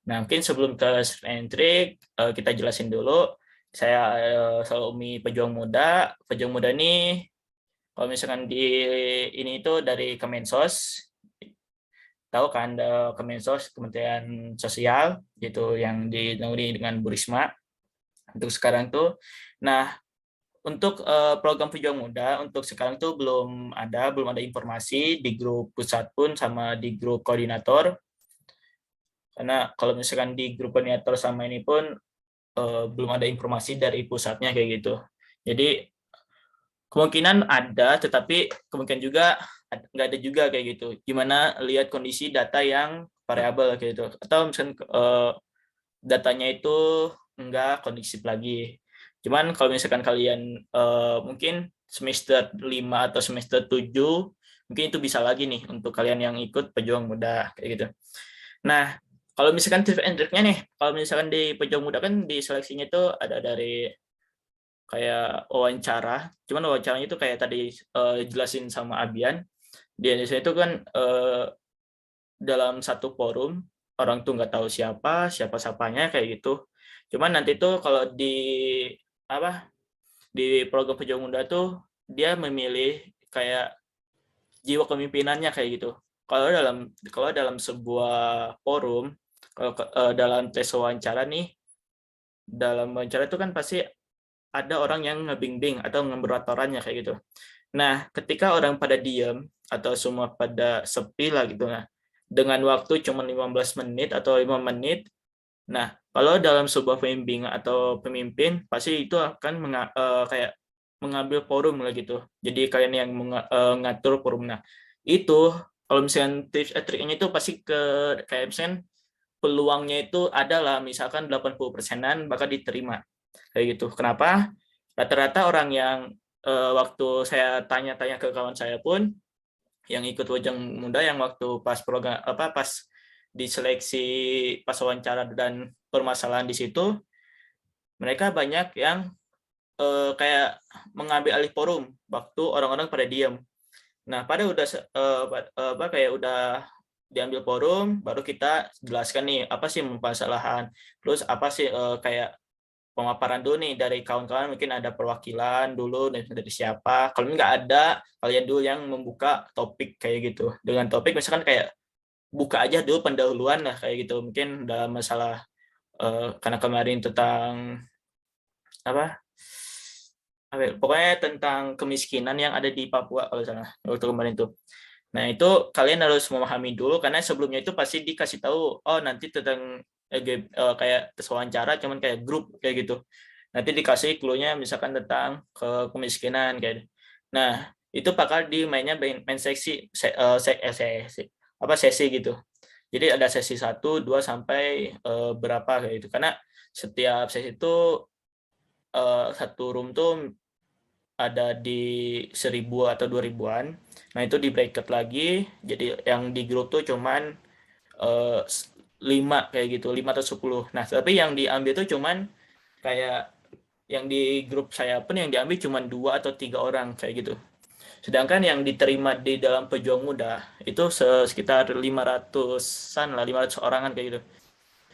Nah, mungkin sebelum ke strip and trick, kita jelasin dulu. Saya Salumi Pejuang Muda. Pejuang Muda ini kalau misalkan di ini itu dari Kemensos, tahu kan Kemensos, Kementerian Sosial gitu yang dinaungi dengan Bu Risma untuk sekarang tuh. Nah, untuk program Pejuang Muda untuk sekarang tuh belum ada informasi di grup pusat pun sama di grup koordinator. Karena kalau misalkan di grup koordinator sama ini pun belum ada informasi dari pusatnya kayak gitu. Jadi kemungkinan ada, tetapi kemungkinan juga nggak ada juga kayak gitu. Gimana lihat kondisi data yang variabel kayak gitu. Atau misalkan datanya itu enggak kondusif lagi. Cuman kalau misalkan kalian mungkin semester 5 atau semester 7, mungkin itu bisa lagi nih untuk kalian yang ikut Pejuang Muda kayak gitu. Nah, kalau misalkan tips and trick-nya nih, kalau misalkan di Pejuang Muda kan di seleksinya itu ada dari kayak wawancara, cuman wawancaranya itu kayak tadi jelasin sama Abian, di Indonesia itu kan dalam satu forum orang tuh nggak tahu siapa-siapanya kayak gitu. Cuman nanti tuh kalau di apa di program Pejuang Muda tuh dia memilih kayak jiwa kepemimpinannya kayak gitu. Kalau dalam sebuah forum, kalau dalam tes wawancara nih, dalam wawancara itu kan pasti ada orang yang ngebimbing atau ngeberatorannya kayak gitu. Nah, ketika orang pada diem atau semua pada sepi lah gitu, nah dengan waktu cuma 15 menit atau 5 menit, nah kalau dalam sebuah pembimbing atau pemimpin pasti itu akan kayak mengambil forum lah gitu. Jadi kalian yang mengatur forum. Nah, itu kalau misalnya tips and triknya itu pasti kayak misalnya peluangnya itu adalah misalkan 80%-an bakal diterima. Kayak gitu. Kenapa? Rata-rata orang yang waktu saya tanya-tanya ke kawan saya pun yang ikut Wajang Muda yang waktu pas program pas diseleksi pas wawancara dan permasalahan di situ, mereka banyak yang kayak mengambil alih forum waktu orang-orang pada diam. Nah, pada udah kayak udah diambil forum, baru kita jelaskan nih apa sih permasalahan, terus apa sih kayak pemaparan dulu nih dari kawan-kawan, mungkin ada perwakilan dulu dari siapa. Kalau nggak ada, kalian dulu yang membuka topik kayak gitu. Dengan topik misalkan kayak buka aja dulu pendahuluan lah kayak gitu. Mungkin dalam masalah karena kemarin tentang apa pokoknya tentang kemiskinan yang ada di Papua kalau salah waktu kemarin itu. Nah, itu kalian harus memahami dulu karena sebelumnya itu pasti dikasih tahu, oh nanti tentang kayak tes wawancara cuman kayak grup kayak gitu. Nanti dikasih clue-nya misalkan tentang kemiskinan kayak. Nah, itu bakal main sesi gitu. Jadi ada sesi 1, 2 sampai berapa kayak gitu. Karena setiap sesi itu satu room tuh ada di 1.000 atau 2.000-an. Nah, itu di bracket lagi. Jadi yang di grup tuh cuman 5 kayak gitu, 5 atau 10. Nah, tapi yang diambil tuh cuman kayak yang di grup saya pun yang diambil cuman 2 atau 3 orang kayak gitu. Sedangkan yang diterima di dalam Pejuang Muda itu sekitar 500-an lah, 500 orangan kayak gitu.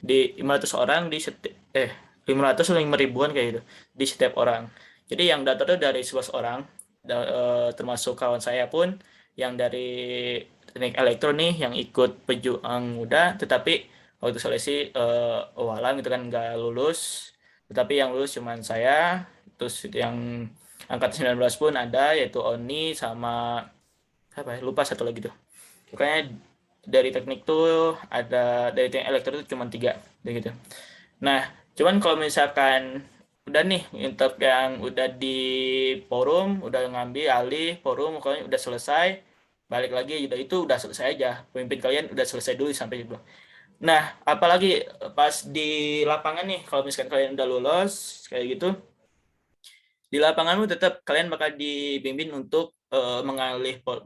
Di 500 orang di 500 atau 5.000-an kayak gitu di setiap orang. Jadi yang daftar itu dari 11 orang, termasuk kawan saya pun yang dari teknik elektro nih yang ikut Pejuang Muda, tetapi waktu seleksi walang gitu kan nggak lulus, tetapi yang lulus cuman saya, terus yang angkatan 19 pun ada yaitu Oni sama apa ya, lupa satu lagi tuh. Pokoknya dari teknik tuh ada dari teknik elektro itu cuma 3 gitu. Nah, cuman kalau misalkan udah nih untuk yang udah di forum, udah ngambil alih forum, pokoknya udah selesai, balik lagi udah itu udah selesai aja. Pemimpin kalian udah selesai dulu sampai itu. Nah, apalagi pas di lapangan nih, kalau misalkan kalian udah lulus kayak gitu, di lapanganmu tetap kalian bakal dibimbing untuk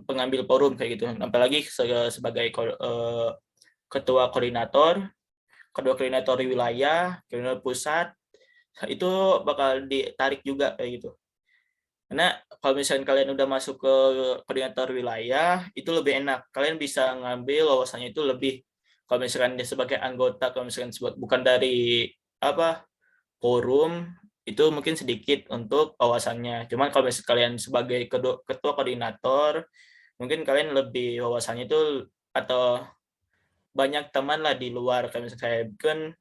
pengambil forum kayak gitu. Apalagi sebagai ketua koordinator, kedua koordinator wilayah, koordinator pusat, itu bakal ditarik juga kayak gitu. Karena kalau misalnya kalian udah masuk ke koordinator wilayah, itu lebih enak. Kalian bisa ngambil wawasannya itu lebih. Kalau misalkan dia sebagai anggota, kalau misalkan bukan dari forum, itu mungkin sedikit untuk wawasannya. Cuman kalau misalnya kalian sebagai ketua koordinator, mungkin kalian lebih wawasannya itu atau banyak teman lah di luar. Kalau misalnya saya kan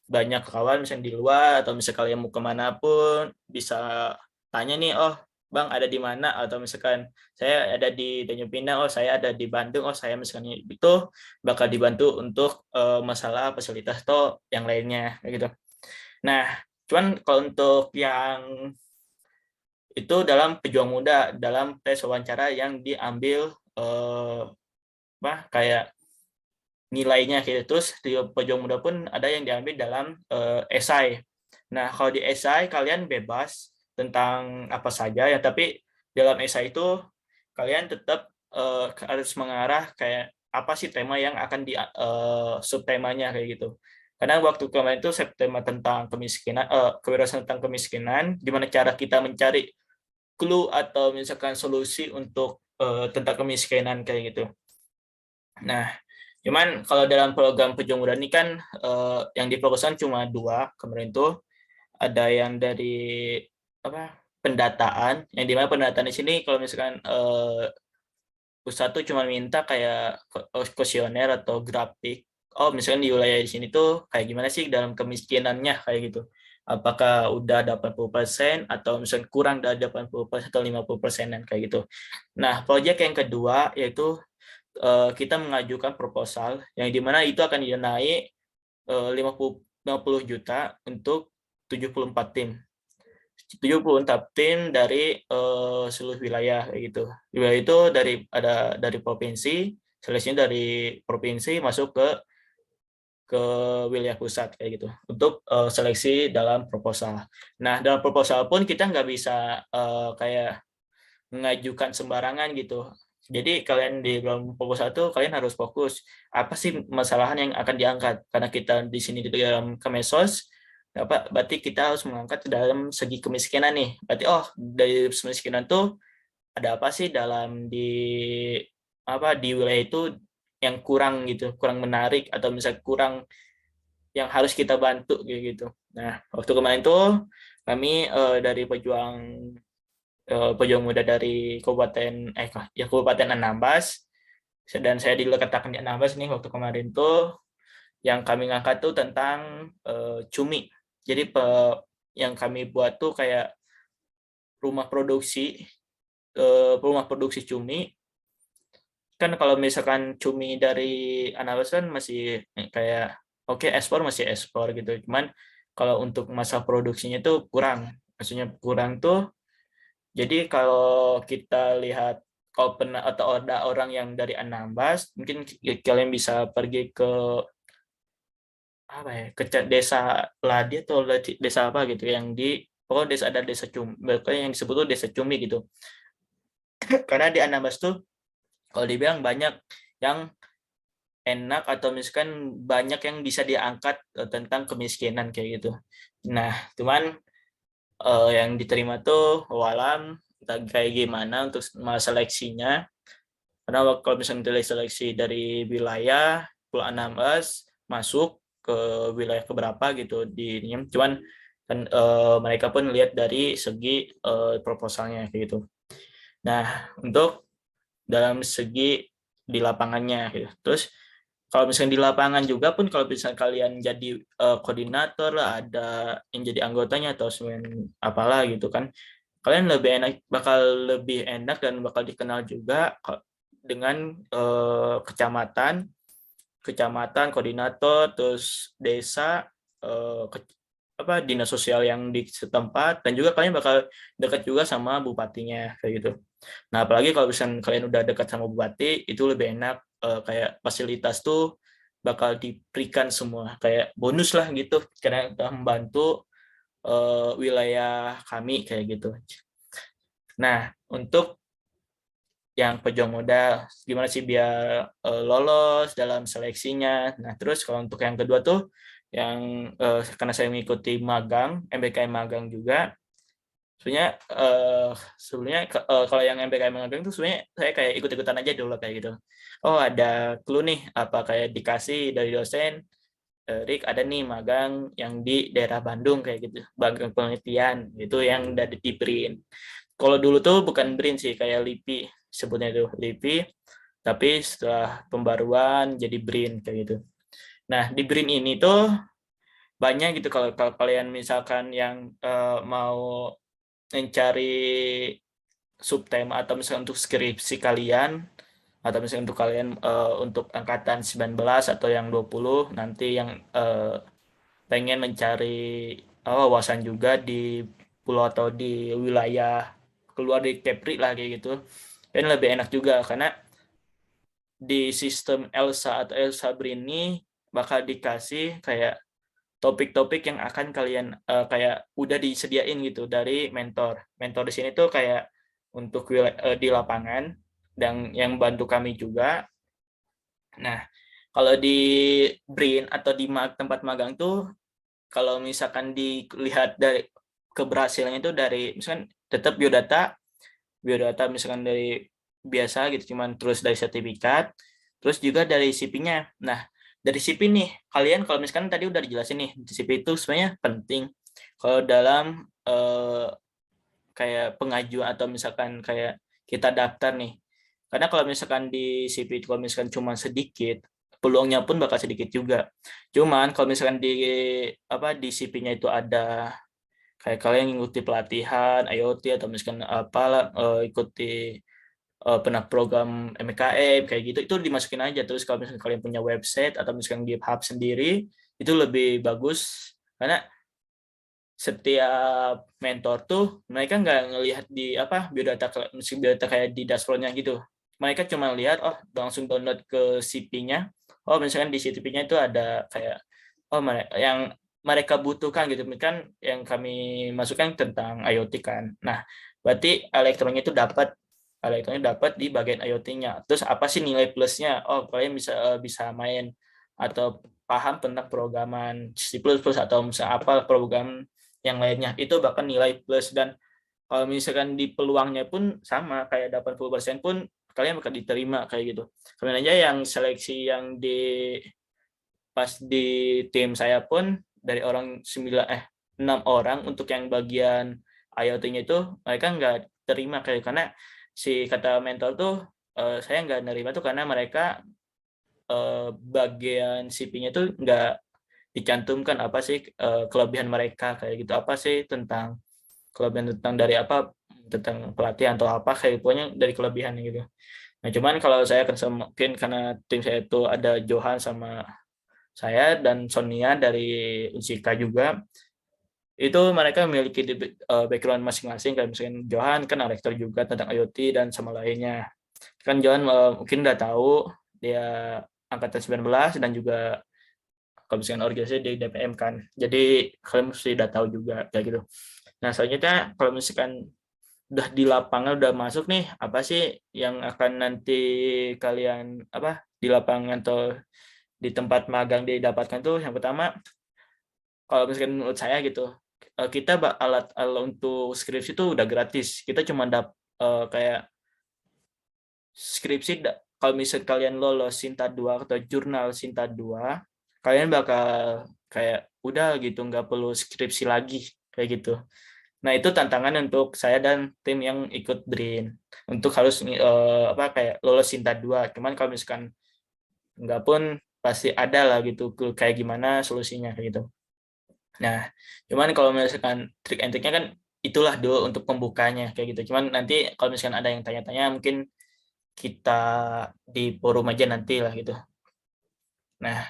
banyak kawan misalnya di luar, atau misalnya kalian mau kemana pun bisa tanya nih, oh Bang ada di mana, atau misalkan saya ada di Tanjung Pinang, oh saya ada di Bandung, oh saya misalnya itu bakal dibantu untuk masalah fasilitas atau yang lainnya kayak gitu. Nah, cuman kalau untuk yang itu dalam pejuang muda, dalam tes wawancara yang diambil kayak nilainya gitu. Terus di pejuang muda pun ada yang diambil dalam esai. Nah, kalau di esai kalian bebas tentang apa saja ya, tapi dalam esai itu kalian tetap harus mengarah kayak apa sih tema yang akan di subtemanya kayak gitu. Karena waktu kemarin itu subtema tentang kemiskinan, kewirausahaan tentang kemiskinan, gimana cara kita mencari clue atau misalkan solusi untuk tentang kemiskinan kayak gitu. Nah, cuman kalau dalam program Pejuang Muda ini kan yang difokuskan cuma 2 kemarin tuh, ada yang dari pendataan, yang dimana pendataan di sini kalau misalkan pusat tuh cuma minta kayak kuesioner atau grafik. Oh, misalkan di wilayah di sini tuh kayak gimana sih dalam kemiskinannya kayak gitu. Apakah udah 80% atau misalkan kurang dari 80% atau 50% kayak gitu. Nah, proyek yang kedua yaitu kita mengajukan proposal yang dimana itu akan didanai 50 juta untuk 74 tim. 74 tim dari seluruh wilayah kayak gitu. Wilayah itu dari provinsi, seleksinya dari provinsi masuk ke wilayah pusat kayak gitu untuk seleksi dalam proposal. Nah, dalam proposal pun kita nggak bisa kayak mengajukan sembarangan gitu. Jadi kalian di dalam proposal itu kalian harus fokus apa sih masalahan yang akan diangkat, karena kita di sini di dalam Kemensos berarti kita harus mengangkat dalam segi kemiskinan nih. Berarti dari kemiskinan tuh ada apa sih dalam di wilayah itu yang kurang gitu, kurang menarik atau misalnya kurang yang harus kita bantu gitu. Nah, waktu kemarin tuh kami dari pejuang muda dari Kabupaten Anambas, dan saya diletakkan di Anambas nih waktu kemarin tuh yang kami ngangkat tuh tentang cumi. Jadi yang kami buat tuh kayak rumah produksi cumi. Kan kalau misalkan cumi dari Anambas kan masih kayak oke, ekspor masih ekspor gitu. Cuman kalau untuk masa produksinya tuh kurang. Maksudnya kurang tuh, jadi kalau kita lihat kalau pernah atau ada orang yang dari Anambas, mungkin kalian bisa pergi ke ke desa Ladi atau desa apa gitu yang pokoknya ada desa Cumi, yang disebut tuh desa Cumi gitu. Karena di Anambas tuh kalau dibilang banyak yang enak atau misalkan banyak yang bisa diangkat tentang kemiskinan kayak gitu. Nah, cuman yang diterima tuh walam kayak gimana untuk seleksinya, karena kalau misalnya seleksi dari wilayah Pulau Anambas masuk ke wilayah keberapa gitu cuman kan mereka pun lihat dari segi proposalnya kayak gitu. Nah, untuk dalam segi di lapangannya gitu. Terus kalau misalnya di lapangan juga pun kalau misalnya kalian jadi koordinator lah, ada yang jadi anggotanya atau apalah gitu kan, kalian bakal lebih enak dan bakal dikenal juga dengan kecamatan koordinator, terus desa, dinas sosial yang di setempat, dan juga kalian bakal dekat juga sama bupatinya kayak gitu. Nah, apalagi kalau misalnya kalian udah dekat sama bupati, itu lebih enak, kayak fasilitas tuh bakal diberikan semua kayak bonus lah gitu, karena udah membantu wilayah kami kayak gitu. Nah, untuk yang pejuang modal, gimana sih biar lolos dalam seleksinya. Nah, terus kalau untuk yang kedua tuh, yang karena saya mengikuti magang, MBKM magang juga, sebenarnya kalau yang MBKM magang tuh sebenarnya saya kayak ikut-ikutan aja dulu kayak gitu. Oh, ada clue nih, apa kayak dikasih dari dosen, Rick ada nih magang yang di daerah Bandung kayak gitu, magang penelitian, itu yang dari di BRIN. Kalau dulu tuh bukan BRIN sih, kayak LIPI sebutnya itu LIPI, tapi setelah pembaruan jadi BRIN kayak gitu. Nah, di BRIN ini tuh banyak gitu, kalau kalian misalkan yang mau mencari subtema atau misalkan untuk skripsi kalian, atau misalkan untuk kalian untuk angkatan 19 atau yang 20 nanti yang pengen mencari wawasan juga di pulau atau di wilayah keluar dari Kepri lah kayak gitu, dan lebih enak juga karena di sistem ELSA atau ELSA BRIN ini bakal dikasih kayak topik-topik yang akan kalian kayak udah disediain gitu dari mentor. Mentor di sini tuh kayak untuk di lapangan dan yang bantu kami juga. Nah, kalau di BRIN atau di tempat magang tuh, kalau misalkan dilihat dari keberhasilannya itu dari misalkan tetap biodata misalkan dari biasa gitu, cuman terus dari sertifikat, terus juga dari CP-nya. Nah, dari CP nih, kalian kalau misalkan tadi udah dijelasin nih, CP itu sebenarnya penting kalau dalam kayak pengajuan atau misalkan kayak kita daftar nih. Karena kalau misalkan di CP itu kalau misalkan cuma sedikit, peluangnya pun bakal sedikit juga. Cuman kalau misalkan di CP-nya itu ada kayak kalian ngikuti pelatihan IoT atau misalkan apalah ikuti pernah program MKM kayak gitu, itu dimasukin aja. Terus kalau misalkan kalian punya website atau misalkan GitHub sendiri, itu lebih bagus karena setiap mentor tuh mereka nggak ngelihat di biodata kayak di dashboardnya gitu. Mereka cuma lihat langsung download ke CP-nya. Oh, misalkan di CP-nya itu ada kayak yang mereka butuhkan gitu kan, yang kami masukkan tentang IoT kan. Nah, berarti elektroniknya dapat di bagian IoT-nya. Terus apa sih nilai plusnya? Oh, kalian bisa main atau paham tentang programan C++ atau misalnya apa program yang lainnya, itu bahkan nilai plus. Dan kalau misalkan di peluangnya pun sama kayak 80% pun kalian bakal diterima kayak gitu. Kemudian aja yang seleksi yang pas di tim saya pun dari orang 6 orang untuk yang bagian IoT-nya itu mereka nggak terima kayak, karena si kata mentor tuh saya nggak nerima tuh karena mereka bagian CP-nya tuh nggak dicantumkan apa sih kelebihan mereka kayak gitu, apa sih tentang kelebihan tentang dari apa tentang pelatihan atau apa kayak pokoknya dari kelebihan gitu. Nah, cuman kalau saya kan mungkin karena tim saya itu ada Johan sama saya dan Sonia dari Unsika juga, itu mereka memiliki background masing-masing. Kayak misalnya Johan kan rektor juga tentang IoT dan sama lainnya. Kan Johan mungkin udah tahu dia angkatan 19 dan juga kalau misalkan organisasi di DPM kan. Jadi kalian mesti udah tahu juga kayak gitu. Nah, selanjutnya kalau misalkan udah di lapangan udah masuk nih, apa sih yang akan nanti kalian di lapangan atau di tempat magang didapatkan tuh? Yang pertama, kalau misalkan menurut saya gitu, kita alat untuk skripsi itu udah gratis. Kita cuma kayak skripsi, kalau misalkan kalian lolos Sinta 2 atau jurnal Sinta 2, kalian bakal kayak udah gitu, nggak perlu skripsi lagi kayak gitu. Nah, itu tantangan untuk saya dan tim yang ikut BRIN untuk harus kayak lolos Sinta 2. Cuman kalau misalkan nggak pun pasti ada lah gitu kayak gimana solusinya kayak gitu. Nah, cuman kalau misalkan trik and triknya kan itulah dulu untuk pembukanya kayak gitu. Cuman nanti kalau misalkan ada yang tanya-tanya mungkin kita di forum aja nanti lah gitu. Nah,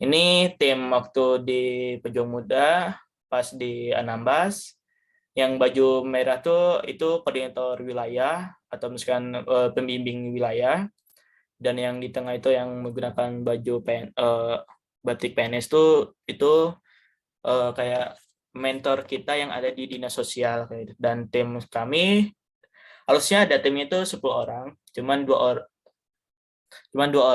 ini tim waktu di Pejuang Muda pas di Anambas. Yang baju merah tuh itu koordinator wilayah atau misalkan pembimbing wilayah, dan yang di tengah itu yang menggunakan baju batik PNS tuh itu kayak mentor kita yang ada di dinas sosial kayak gitu. Dan tim kami harusnya ada timnya itu 10 orang, cuman dua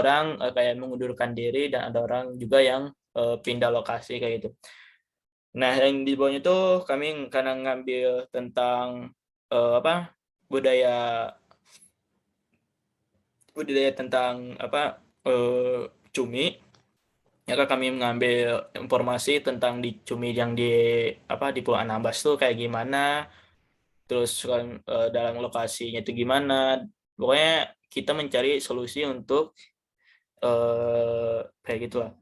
orang kayak mengundurkan diri dan ada orang juga yang pindah lokasi kayak gitu. Nah, yang di bawahnya itu kami karena ngambil tentang budaya tentang cumi. Ya kami mengambil informasi tentang di cumi yang di Pulau Anambas tuh kayak gimana, terus dalam lokasinya itu gimana. Pokoknya kita mencari solusi untuk kayak gitulah.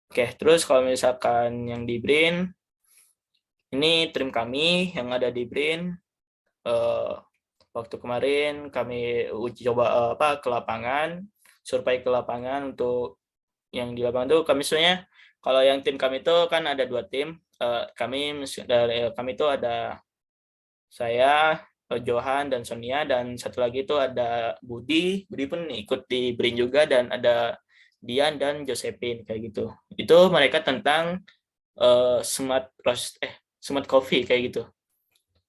Oke, terus kalau misalkan yang di BRIN, ini tim kami yang ada di BRIN. Waktu kemarin kami uji coba ke lapangan, survei ke lapangan untuk yang di lapangan tuh kami sebenarnya kalau yang tim kami itu kan ada 2 tim. Kami itu ada saya, Johan dan Sonia, dan satu lagi itu ada Budi pun ikut di BRIN juga, dan ada Dian dan Josephine kayak gitu. Itu mereka tentang smart coffee kayak gitu.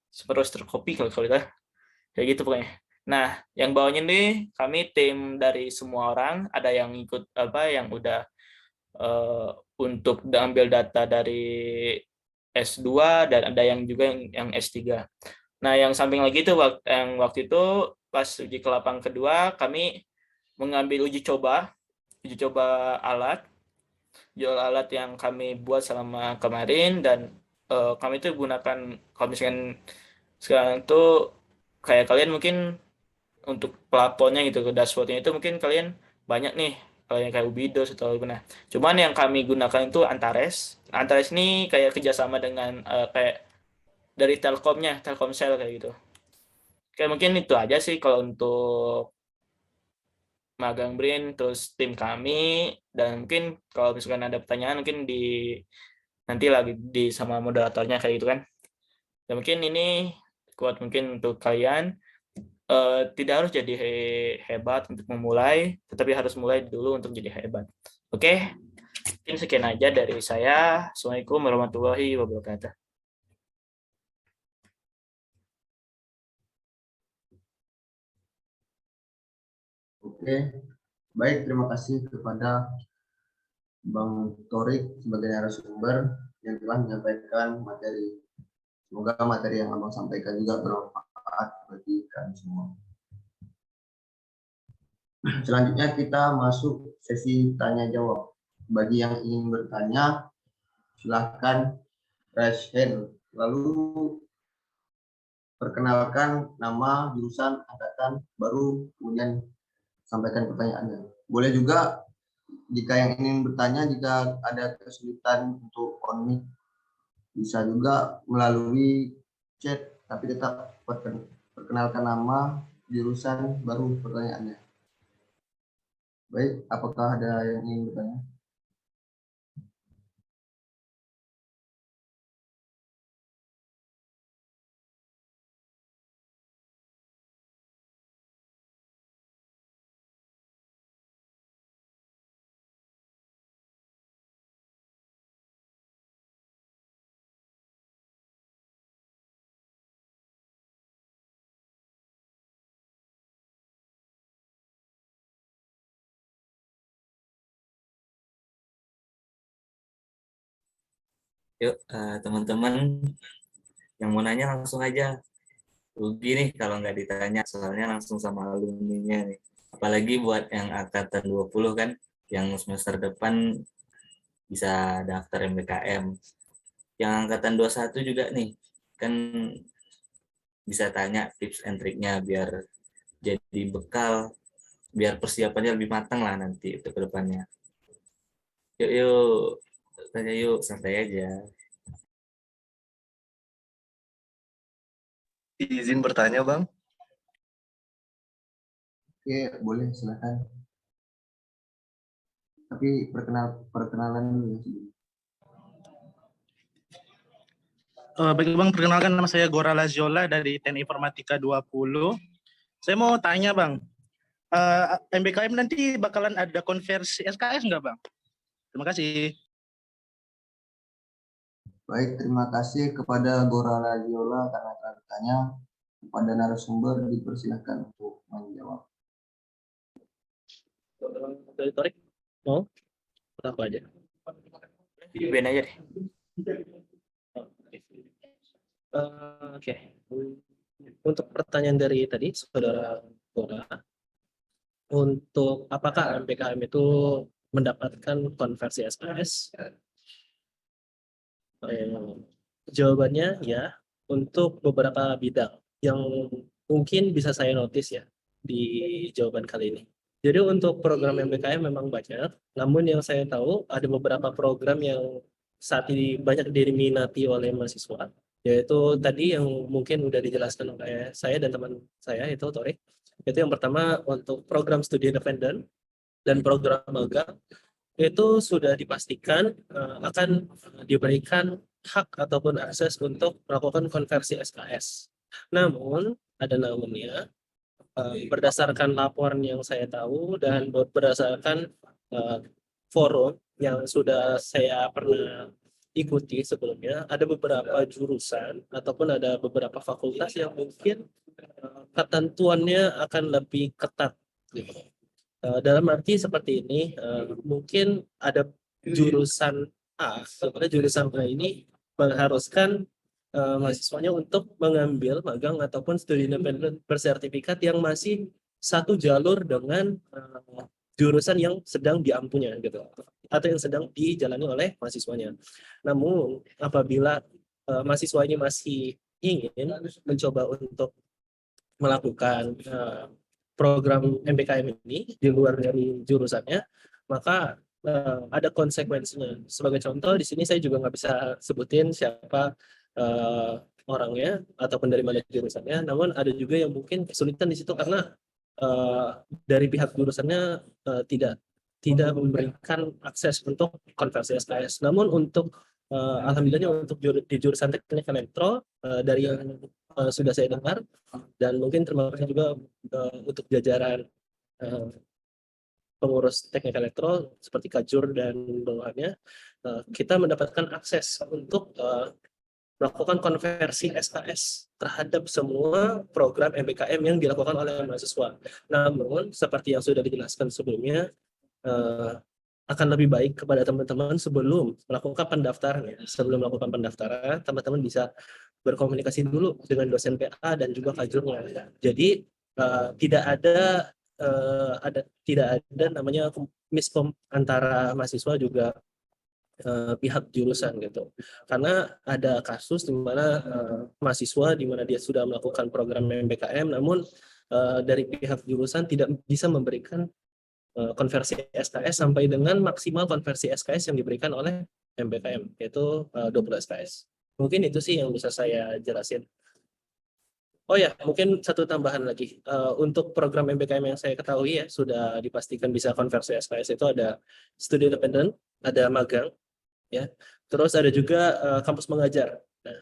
Smart roaster kopi kalau kita kayak gitu pokoknya. Nah, yang bawahnya nih kami tim dari semua orang, ada yang ikut yang udah untuk ambil data dari S2 dan ada yang juga yang S3. Nah, yang samping lagi itu waktu itu pas uji ke lapang kedua kami mengambil uji coba alat yang kami buat selama kemarin, dan kami itu gunakan kalau misalkan sekarang tuh kayak kalian mungkin untuk pelapornya gitu ke dashboardnya itu mungkin kalian banyak nih kalau yang kayak Ubidos atau gimana. Cuman yang kami gunakan itu Antares. Antares ini kayak kerjasama dengan kayak dari Telkomsel kayak gitu. Kayak mungkin itu aja sih kalau untuk magang BRIN terus tim kami, dan mungkin kalau misalkan ada pertanyaan mungkin nanti lagi sama moderatornya kayak gitu kan. Dan mungkin ini kuat mungkin untuk kalian tidak harus jadi hebat untuk memulai, tetapi harus mulai dulu untuk jadi hebat. Oke, mungkin sekian aja dari saya. Assalamualaikum warahmatullahi wabarakatuh. Oke, baik, terima kasih kepada Bang Torik sebagai narasumber yang telah menyampaikan materi. Semoga materi yang Abang sampaikan juga bermanfaat bagi kami semua. Selanjutnya kita masuk sesi tanya jawab. Bagi yang ingin bertanya, silahkan raise hand. Lalu perkenalkan nama, jurusan, angkatan, baru kemudian sampaikan pertanyaannya. Boleh juga jika yang ingin bertanya, jika ada kesulitan untuk on mic, bisa juga melalui chat, tapi tetap perkenalkan nama, jurusan, baru pertanyaannya. Baik, apakah ada yang ingin bertanya? Yuk, teman-teman yang mau nanya langsung aja. Rugi nih kalau nggak ditanya, soalnya langsung sama alumninya nih. Apalagi buat yang angkatan 20 kan, yang semester depan bisa daftar MBKM. Yang angkatan 21 juga nih, kan bisa tanya tips and triknya biar jadi bekal, biar persiapannya lebih matang lah nanti untuk ke depannya. Yuk, tanya yuk, santai aja. Izin bertanya, Bang. Oke, boleh, silakan. Tapi perkenalan dulu. Baik Bang, perkenalkan nama saya Gora Laziola dari Teknik Informatika 20. Saya mau tanya Bang, MBKM nanti bakalan ada konversi SKS nggak Bang? Terima kasih. Baik, terima kasih kepada Gora Laziola karena telah bertanya. Kepada narasumber dipersilakan untuk menjawab. Dari Torik, mau apa aja? Ben aja deh. Oke. Untuk pertanyaan dari tadi, Saudara Gora, untuk apakah MPKM itu mendapatkan konversi SKS? Jawabannya ya, untuk beberapa bidang yang mungkin bisa saya notice ya di jawaban kali ini. Jadi untuk program MBKM memang banyak, namun yang saya tahu ada beberapa program yang saat ini banyak diminati oleh mahasiswa, yaitu tadi yang mungkin udah dijelaskan oleh saya dan teman saya itu Torik. Itu yang pertama untuk program studi independen dan program magang itu sudah dipastikan akan diberikan hak ataupun akses untuk melakukan konversi SKS. Namun, ada namunnya, berdasarkan laporan yang saya tahu dan berdasarkan forum yang sudah saya pernah ikuti sebelumnya, ada beberapa jurusan ataupun ada beberapa fakultas yang mungkin ketentuannya akan lebih ketat gitu. Dalam arti seperti ini, mungkin ada jurusan A, sebenarnya jurusan A ini mengharuskan mahasiswanya untuk mengambil magang ataupun studi independen bersertifikat yang masih satu jalur dengan jurusan yang sedang diampunya gitu, atau yang sedang dijalani oleh mahasiswanya. Namun apabila mahasiswa ini masih ingin mencoba untuk melakukan program MBKM ini di luar dari jurusannya, maka ada konsekuensinya. Sebagai contoh, di sini saya juga nggak bisa sebutin siapa orangnya ataupun dari mana jurusannya, namun ada juga yang mungkin kesulitan di situ karena dari pihak jurusannya tidak memberikan akses untuk konversi SKS. Namun untuk alhamdulillahnya untuk di jurusan teknik elektro dari yang sudah saya dengar, dan mungkin terima kasih juga untuk jajaran pengurus teknik elektro seperti Kajur dan bawahannya, kita mendapatkan akses untuk melakukan konversi SKS terhadap semua program MBKM yang dilakukan oleh mahasiswa. Namun seperti yang sudah dijelaskan sebelumnya, akan lebih baik kepada teman-teman sebelum melakukan pendaftaran. Sebelum melakukan pendaftaran, teman-teman bisa berkomunikasi dulu dengan dosen PA dan juga kajurnya. Jadi tidak ada namanya miskom antara mahasiswa juga pihak jurusan gitu. Karena ada kasus di mana mahasiswa di mana dia sudah melakukan program MBKM, namun dari pihak jurusan tidak bisa memberikan konversi SKS sampai dengan maksimal konversi SKS yang diberikan oleh MBKM, yaitu 20 SKS. Mungkin itu sih yang bisa saya jelasin. Oh ya, mungkin satu tambahan lagi. Untuk program MBKM yang saya ketahui ya, sudah dipastikan bisa konversi SKS itu ada studi independen, ada magang, ya. Terus ada juga kampus mengajar. Nah,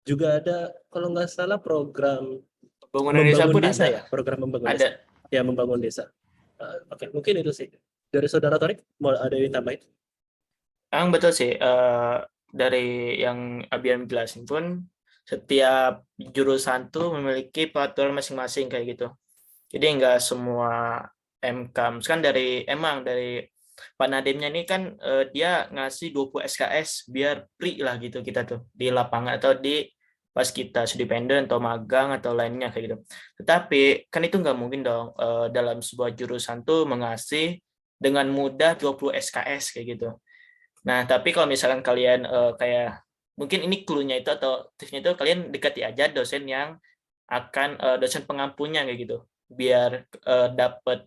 juga ada, kalau nggak salah, program Pembangunan desa pun desa ada. ya, program membangun Ada. desa. Ya, membangun desa. Oke, mungkin itu sih. Dari Saudara Torik, mau ada yang tambahin? Yang betul sih, dari yang Abian jelasin pun, setiap jurusan tuh memiliki peraturan masing-masing kayak gitu. Jadi nggak semua MK, kan dari Pak Nadimnya ini kan dia ngasih 20 SKS biar free lah gitu kita tuh di lapangan atau di pas kita independen atau magang atau lainnya kayak gitu. Tetapi kan itu nggak mungkin dong dalam sebuah jurusan tuh mengasih dengan mudah 20 SKS kayak gitu. Nah, tapi kalau misalkan kalian kayak mungkin ini clue-nya itu atau tipsnya itu kalian dekati aja dosen yang akan dosen pengampunya kayak gitu. Biar dapat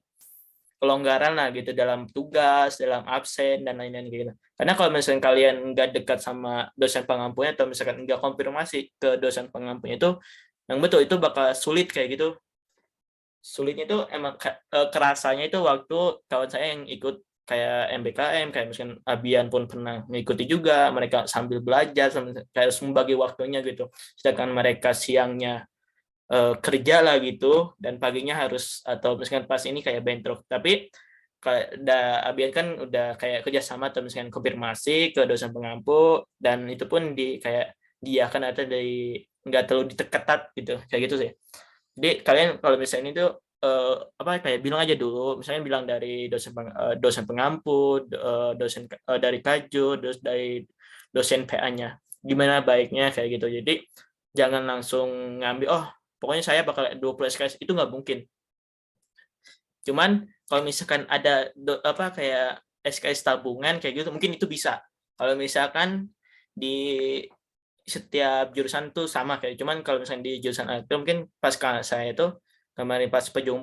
kelonggaran lah gitu dalam tugas, dalam absen dan lain-lain gitu. Karena kalau misalkan kalian nggak dekat sama dosen pengampunya atau misalkan nggak konfirmasi ke dosen pengampunya itu, yang betul itu bakal sulit kayak gitu. Sulitnya itu emang kerasanya itu waktu kawan saya yang ikut kayak MBKM, kayak misalkan Abian pun pernah mengikuti juga, mereka sambil belajar, kayak harus membagi waktunya gitu. Sedangkan mereka siangnya kerja lah gitu, dan paginya harus, atau misalkan pas ini kayak bentrok. Tapi kayak Abian kan udah kayak kerjasama atau misalkan konfirmasi ke dosen pengampu, dan itu pun kayak dia kan ada dari nggak terlalu diketat gitu, kayak gitu sih. Jadi kalian kalau misalnya itu kayak bilang aja dulu, misalnya bilang dari dosen pengampu, dari Kajur, dari dosen PA-nya, gimana baiknya kayak gitu. Jadi jangan langsung ngambil, oh pokoknya saya bakal 20 SKS, itu nggak mungkin. Cuman kalau misalkan ada kayak SKS tabungan kayak gitu, mungkin itu bisa. Kalau misalkan di setiap jurusan tuh sama kayak, cuman kalau misalnya di jurusan itu mungkin pas saya itu kemarin pas Pejung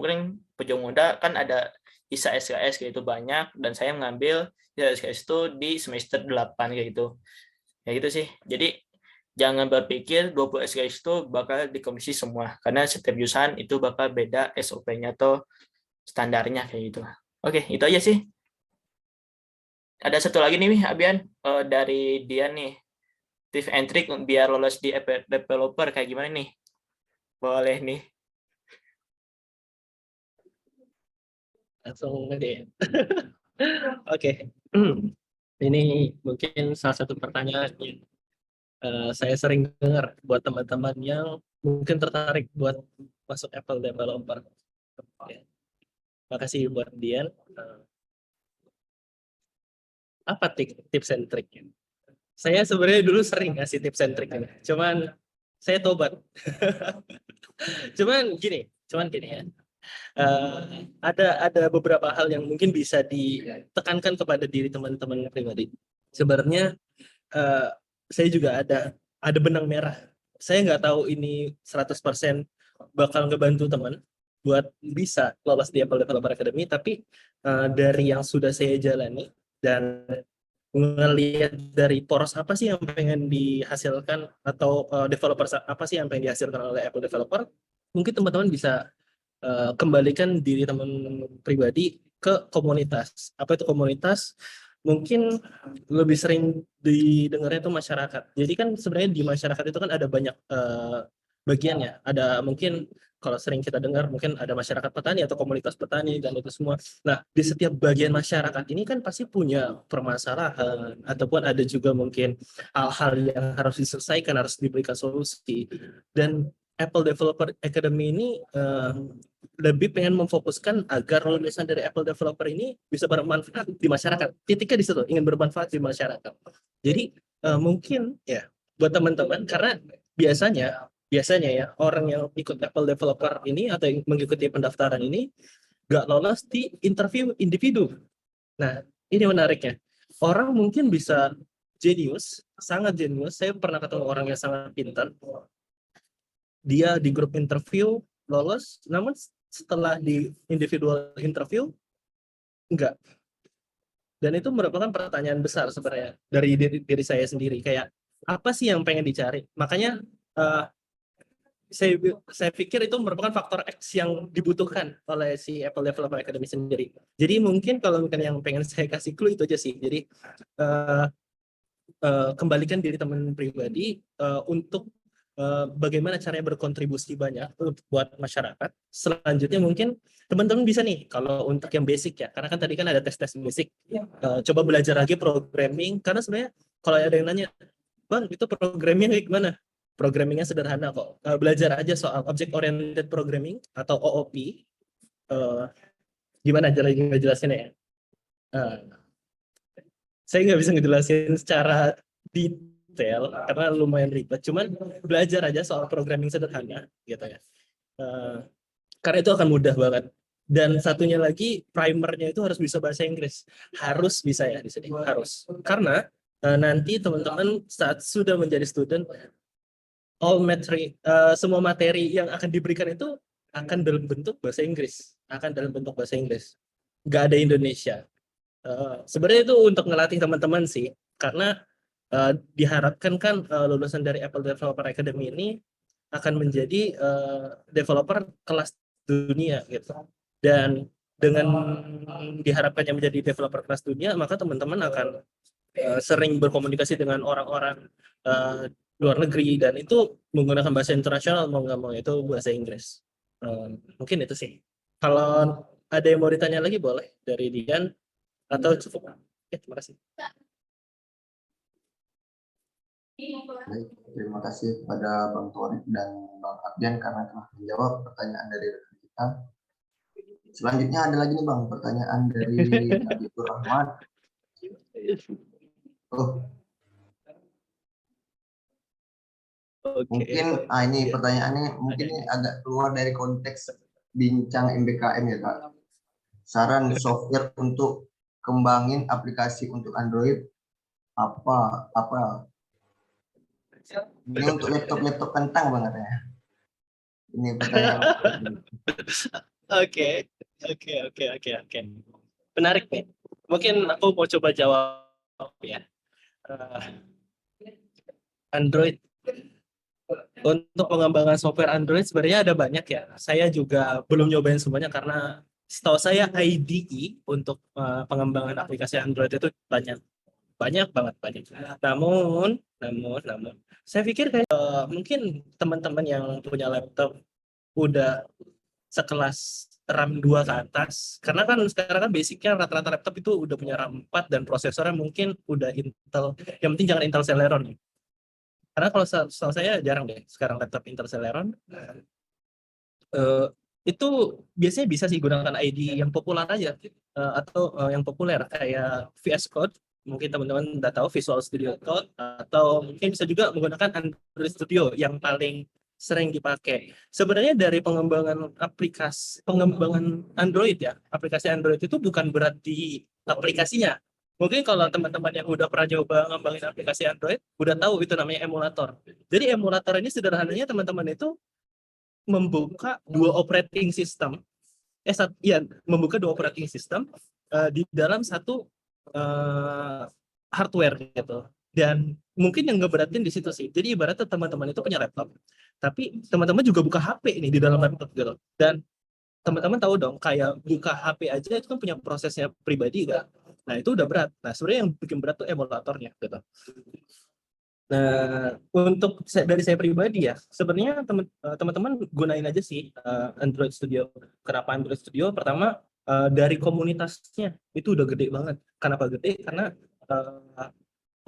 Muda kan ada ISA SKS kayak itu banyak, dan saya mengambil ISA SKS itu di semester 8 kayak gitu. Kayak gitu sih. Jadi jangan berpikir 20 SKS itu bakal dikomisi semua, karena setiap jurusan itu bakal beda SOP-nya atau standarnya kayak gitu. Oke, itu aja sih. Ada satu lagi nih Abian, dari Dian nih, tips and trick biar lolos di developer kayak gimana nih? Boleh nih. Langsung aja. Oke. Ini mungkin salah satu pertanyaan yang saya sering dengar buat teman-teman yang mungkin tertarik buat masuk Apple developer. Oke. Makasih buat Dian. Apa tips and triknya? Saya sebenarnya dulu sering ngasih tips and trick ini, cuman saya tobat. cuman gini ya. Ada beberapa hal yang mungkin bisa ditekankan kepada diri teman-teman pribadi. Sebenarnya saya juga ada benang merah. Saya nggak tahu ini 100% bakal ngebantu teman buat bisa lolos di Apple Developer Academy, tapi dari yang sudah saya jalani dan ngelihat dari poros apa sih yang pengen dihasilkan, atau developer apa sih yang pengen dihasilkan oleh Apple Developer, mungkin teman-teman bisa kembalikan diri teman pribadi ke komunitas. Apa itu komunitas? Mungkin lebih sering didengarnya itu masyarakat. Jadi kan sebenarnya di masyarakat itu kan ada banyak bagiannya. Ada mungkin kalau sering kita dengar mungkin ada masyarakat petani atau komunitas petani dan itu semua. Nah, di setiap bagian masyarakat ini kan pasti punya permasalahan, ataupun ada juga mungkin hal-hal yang harus diselesaikan, harus diberikan solusi. Dan Apple Developer Academy ini lebih pengen memfokuskan agar lulusan dari Apple Developer ini bisa bermanfaat di masyarakat. Titiknya di situ, ingin bermanfaat di masyarakat. Jadi mungkin ya buat teman-teman, karena biasanya ya orang yang ikut Apple Developer ini atau yang mengikuti pendaftaran ini nggak lolos di interview individu. Nah, ini menariknya. Orang mungkin bisa jenius, sangat jenius. Saya pernah ketemu orang yang sangat pintar. Dia di grup interview lolos, namun setelah di individual interview enggak. Dan itu merupakan pertanyaan besar sebenarnya dari diri saya sendiri, kayak apa sih yang pengen dicari. Makanya saya pikir itu merupakan faktor X yang dibutuhkan oleh si Apple Developer Academy sendiri. Jadi mungkin kalau mungkin yang pengen saya kasih clue itu aja sih. Jadi kembalikan diri teman pribadi untuk bagaimana caranya berkontribusi banyak buat masyarakat. Selanjutnya mungkin teman-teman bisa nih, kalau untuk yang basic ya, karena kan tadi kan ada tes-tes basic, coba belajar lagi programming, karena sebenarnya kalau ada yang nanya, Bang itu programmingnya kayak gimana? Programmingnya sederhana kok. Belajar aja soal Object Oriented Programming atau OOP. Gimana ngejelasinnya ya? Saya nggak bisa ngejelasin secara detail karena lumayan ribet. Cuman belajar aja soal programming sederhana, gitu ya. Karena itu akan mudah banget. Dan satunya lagi, primernya itu harus bisa bahasa Inggris. Harus bisa ya di sini, harus. Karena nanti teman-teman saat sudah menjadi student, semua materi yang akan diberikan itu akan dalam bentuk bahasa Inggris, nggak ada Indonesia. Sebenarnya itu untuk ngelatih teman-teman sih, karena diharapkan kan lulusan dari Apple Developer Academy ini akan menjadi developer kelas dunia gitu. Dan dengan diharapkannya menjadi developer kelas dunia, maka teman-teman akan sering berkomunikasi dengan orang-orang luar negeri, dan itu menggunakan bahasa internasional, mau nggak mau itu bahasa Inggris. Mungkin itu sih. Kalau ada yang mau ditanya lagi boleh dari Dian atau cukup? Terima kasih. Baik, terima kasih kepada Bang Torik dan Bang Abdian karena telah menjawab pertanyaan dari rekan kita. Selanjutnya ada lagi nih Bang, pertanyaan dari Habibur Rahmat. Oh, mungkin ini pertanyaannya mungkin ini agak keluar dari konteks bincang MBKM ya Kak. Saran software untuk kembangin aplikasi untuk Android apa? Ini untuk laptop kentang banget ya. Ini pertanyaan. Oke. Menarik nih. Mungkin aku mau coba jawab ya. Android. Untuk pengembangan software Android sebenarnya ada banyak ya. Saya juga belum nyobain semuanya karena setahu saya IDE untuk pengembangan aplikasi Android itu banyak banget. Namun saya pikir kayak mungkin teman-teman yang punya laptop udah sekelas RAM 2 ke atas, karena kan sekarang kan basicnya rata-rata laptop itu udah punya RAM 4 dan prosesornya mungkin udah Intel, yang penting jangan Intel Celeron. Karena kalau setahu saya jarang deh sekarang laptop Intel Celeron. Itu biasanya bisa sih gunakan IDE yang populer aja, atau yang populer kayak VS Code, mungkin teman-teman udah tahu Visual Studio Code, atau mungkin bisa juga menggunakan Android Studio yang paling sering dipakai. Sebenarnya dari pengembangan Android ya, aplikasi Android itu bukan berarti aplikasinya. Mungkin kalau teman-teman yang udah pernah coba ngembangin aplikasi Android, udah tahu itu namanya emulator. Jadi emulator ini sederhananya teman-teman itu membuka dua operating system, membuka dua operating system di dalam satu hardware gitu. Dan mungkin yang ngeberatin di situ sih. Jadi ibaratnya teman-teman itu punya laptop, tapi teman-teman juga buka HP ini di dalam laptop gitu. Dan teman-teman tahu dong, kayak buka HP aja itu kan punya prosesnya pribadi kan. Nah itu udah berat. Nah sebenarnya yang bikin berat tuh emulatornya gitu. Nah, untuk dari saya pribadi ya, sebenarnya teman-teman gunain aja sih Android Studio. Kenapa Android Studio? Pertama, dari komunitasnya itu udah gede banget. Kenapa gede? Karena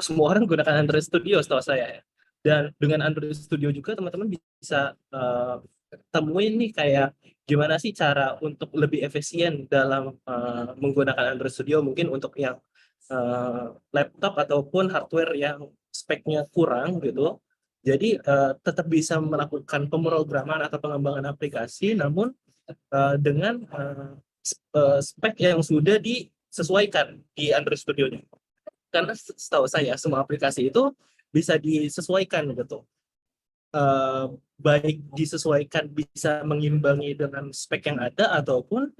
semua orang gunakan Android Studio setahu saya ya. Dan dengan Android Studio juga teman-teman bisa temuin nih kayak gimana sih cara untuk lebih efisien dalam menggunakan Android Studio, mungkin untuk yang laptop ataupun hardware yang speknya kurang gitu. Jadi tetap bisa melakukan pemrograman atau pengembangan aplikasi, namun dengan spek yang sudah disesuaikan di Android Studio-nya. Karena setahu saya semua aplikasi itu bisa disesuaikan gitu. Baik disesuaikan bisa mengimbangi dengan spek yang ada, ataupun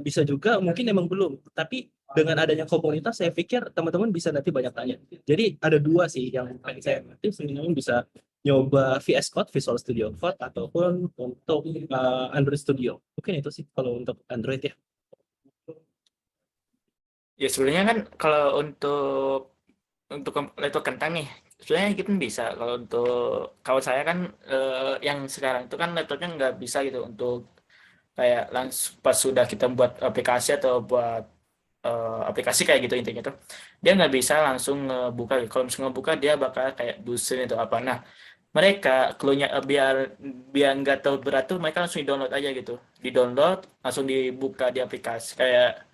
bisa juga mungkin emang belum. Tapi dengan adanya komunitas saya pikir teman-teman bisa nanti banyak tanya. Jadi ada dua sih yang pengen saya nanti teman-teman bisa nyoba VS Code, Visual Studio Code, ataupun untuk Android Studio. Mungkin itu sih kalau untuk Android ya. Ya sebenarnya kan kalau untuk laptop kentang nih, sebenarnya kita bisa. Kalau saya kan yang sekarang itu kan laptopnya nggak bisa gitu untuk kayak langsung pas sudah kita buat aplikasi atau buat aplikasi kayak gitu intinya tuh dia nggak bisa langsung ngebuka. Kalau misalnya ngebuka dia bakal kayak dusun atau apa. Nah mereka cluenya biar nggak terlalu berat tuh mereka langsung di download aja gitu, di download langsung dibuka di aplikasi. Kayak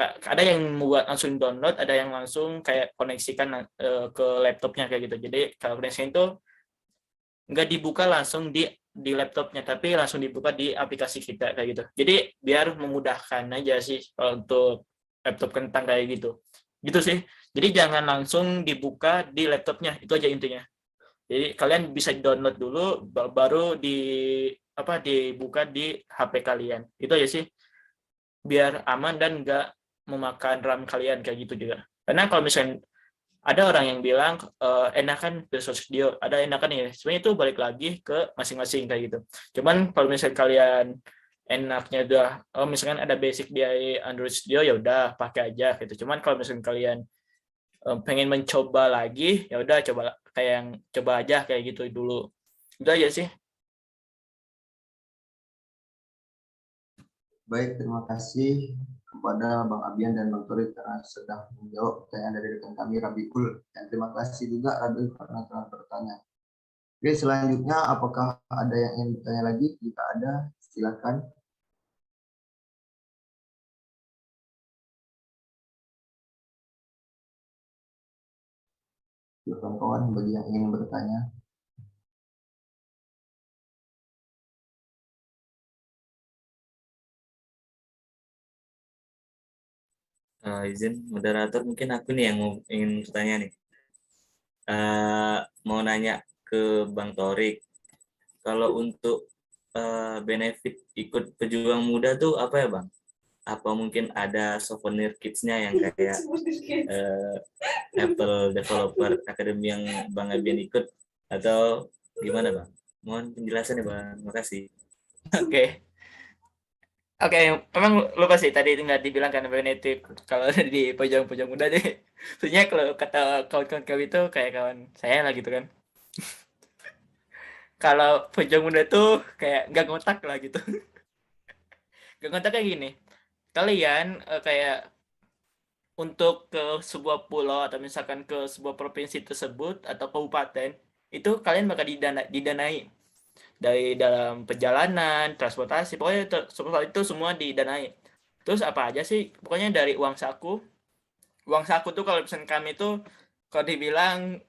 ada yang membuat langsung download, ada yang langsung kayak koneksikan ke laptopnya kayak gitu. Jadi kalau koneksinya itu nggak dibuka langsung di laptopnya, tapi langsung dibuka di aplikasi kita kayak gitu. Jadi biar memudahkan aja sih kalau untuk laptop kentang kayak gitu. Gitu sih. Jadi jangan langsung dibuka di laptopnya, itu aja intinya. Jadi kalian bisa download dulu baru dibuka di HP kalian. Itu aja sih. Biar aman dan nggak memakan RAM kalian kayak gitu juga. Karena kalau misalnya ada orang yang bilang enakan Visual Studio, ada enakan ya. Sebenarnya itu balik lagi ke masing-masing kayak gitu. Cuman kalau misalnya kalian enaknya udah misalkan ada basic di Android Studio ya udah pakai aja gitu. Cuman kalau misalnya kalian pengen mencoba lagi ya udah coba aja kayak gitu dulu. Itu aja sih. Baik, terima kasih kepada Bang Abian dan Bang Torik karena sudah menjawab pertanyaan dari rekan kami Rabiul. Dan terima kasih juga Rabiul karena telah bertanya. Oke, selanjutnya apakah ada yang ingin bertanya lagi? Jika ada, silakan. Silakan kawan bagi yang ingin bertanya. Izin moderator, mungkin aku nih yang ingin bertanya nih. Mau nanya ke Bang Torik, kalau untuk benefit ikut pejuang muda tuh apa ya Bang? Apa mungkin ada souvenir kids-nya yang kayak Apple Developer Academy yang Bang Abian ikut, atau gimana Bang? Mohon penjelasan ya Bang, makasih. Oke. Oke, memang lupa sih tadi nggak dibilang kan benefit kalau di pojok-pojok muda deh. Sebenarnya kalau kata kawan-kawan kami itu kayak kawan saya lah gitu kan. Kalau pojok muda tuh kayak nggak ngotak lah gitu. Nggak ngotak kayak gini. Kalian kayak untuk ke sebuah pulau atau misalkan ke sebuah provinsi tersebut atau kabupaten itu kalian bakal didanai dari dalam perjalanan, transportasi, pokoknya soal itu semua didanai. Terus apa aja sih? Pokoknya dari uang saku. Uang saku tuh kalau pesan kami tuh kalau dibilang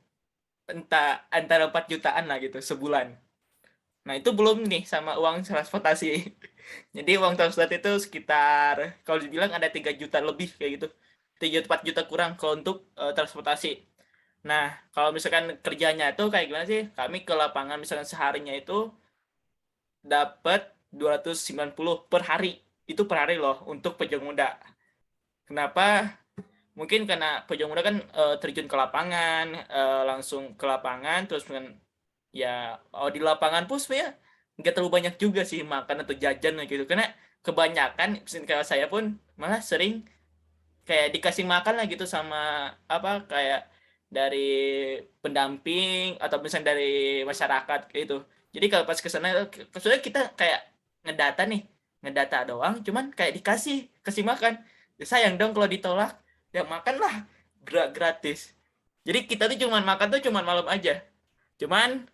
entah antara 4 jutaan lah gitu sebulan. Nah, itu belum nih sama uang transportasi. Jadi uang transportasi itu sekitar kalau dibilang ada 3 juta lebih kayak gitu. 4 juta kurang kalau untuk transportasi. Nah, kalau misalkan kerjanya itu kayak gimana sih? Kami ke lapangan misalkan seharinya itu dapat 290 per hari. Itu per hari loh untuk pejuang muda. Kenapa? Mungkin karena pejuang muda kan terjun ke lapangan, langsung ke lapangan, terus ya di lapangan pun sebenarnya nggak terlalu banyak juga sih makan atau jajan gitu. Karena kebanyakan, kayak saya pun malah sering kayak dikasih makan lah gitu sama apa kayak dari pendamping atau misalnya dari masyarakat gitu. Jadi kalau pas ke sana sebenarnya kita kayak ngedata nih, ngedata doang, cuman kayak kasih makan. Ya, sayang dong kalau ditolak, ya makanlah gratis. Jadi kita tuh cuman makan tuh cuman malam aja. Cuman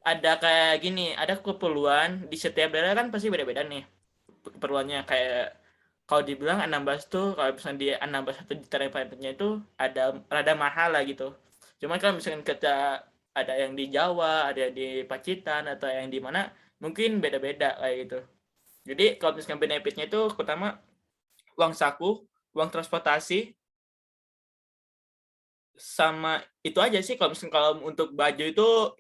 ada kayak gini, ada keperluan di setiap daerah kan pasti beda-beda nih keperluannya kayak kalau dibilang Anambas tuh kalau misalnya di Anambas atau di Tarifnya itu ada rada mahal lah gitu. Cuman kalau misalkan kita ada yang di Jawa, ada yang di Pacitan atau yang di mana mungkin beda-beda kayak gitu. Jadi kalau misalkan benefitnya itu pertama uang saku, uang transportasi, sama itu aja sih kalau misalkan kalau untuk baju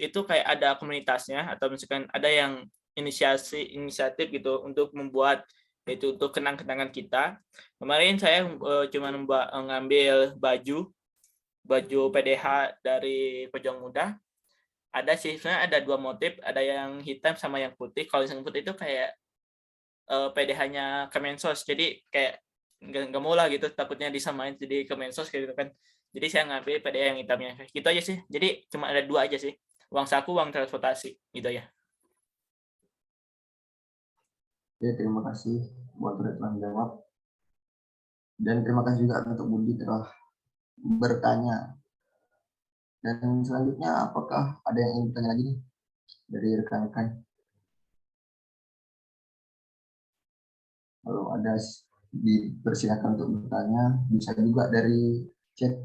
itu kayak ada komunitasnya atau misalkan ada yang inisiatif gitu untuk membuat itu untuk kenang-kenangan kita. Kemarin saya cuma ngambil baju PDH dari Pejuang Muda. Ada sih sebenarnya ada dua motif, ada yang hitam sama yang putih. Kalau yang putih itu kayak PDH-nya Kemensos. Jadi kayak nggak mau lah gitu takutnya disamain jadi Kemensos gitu kan. Jadi saya ngambil PDH yang hitamnya. Gitu aja sih. Jadi cuma ada dua aja sih. Uang saku, uang transportasi. Gitu ya. Oke, terima kasih buat telah menjawab. Dan terima kasih juga untuk Budi telah bertanya. Dan selanjutnya apakah ada yang ingin bertanya lagi nih dari rekan-rekan? Kalau ada dipersilakan untuk bertanya, bisa juga dari chat.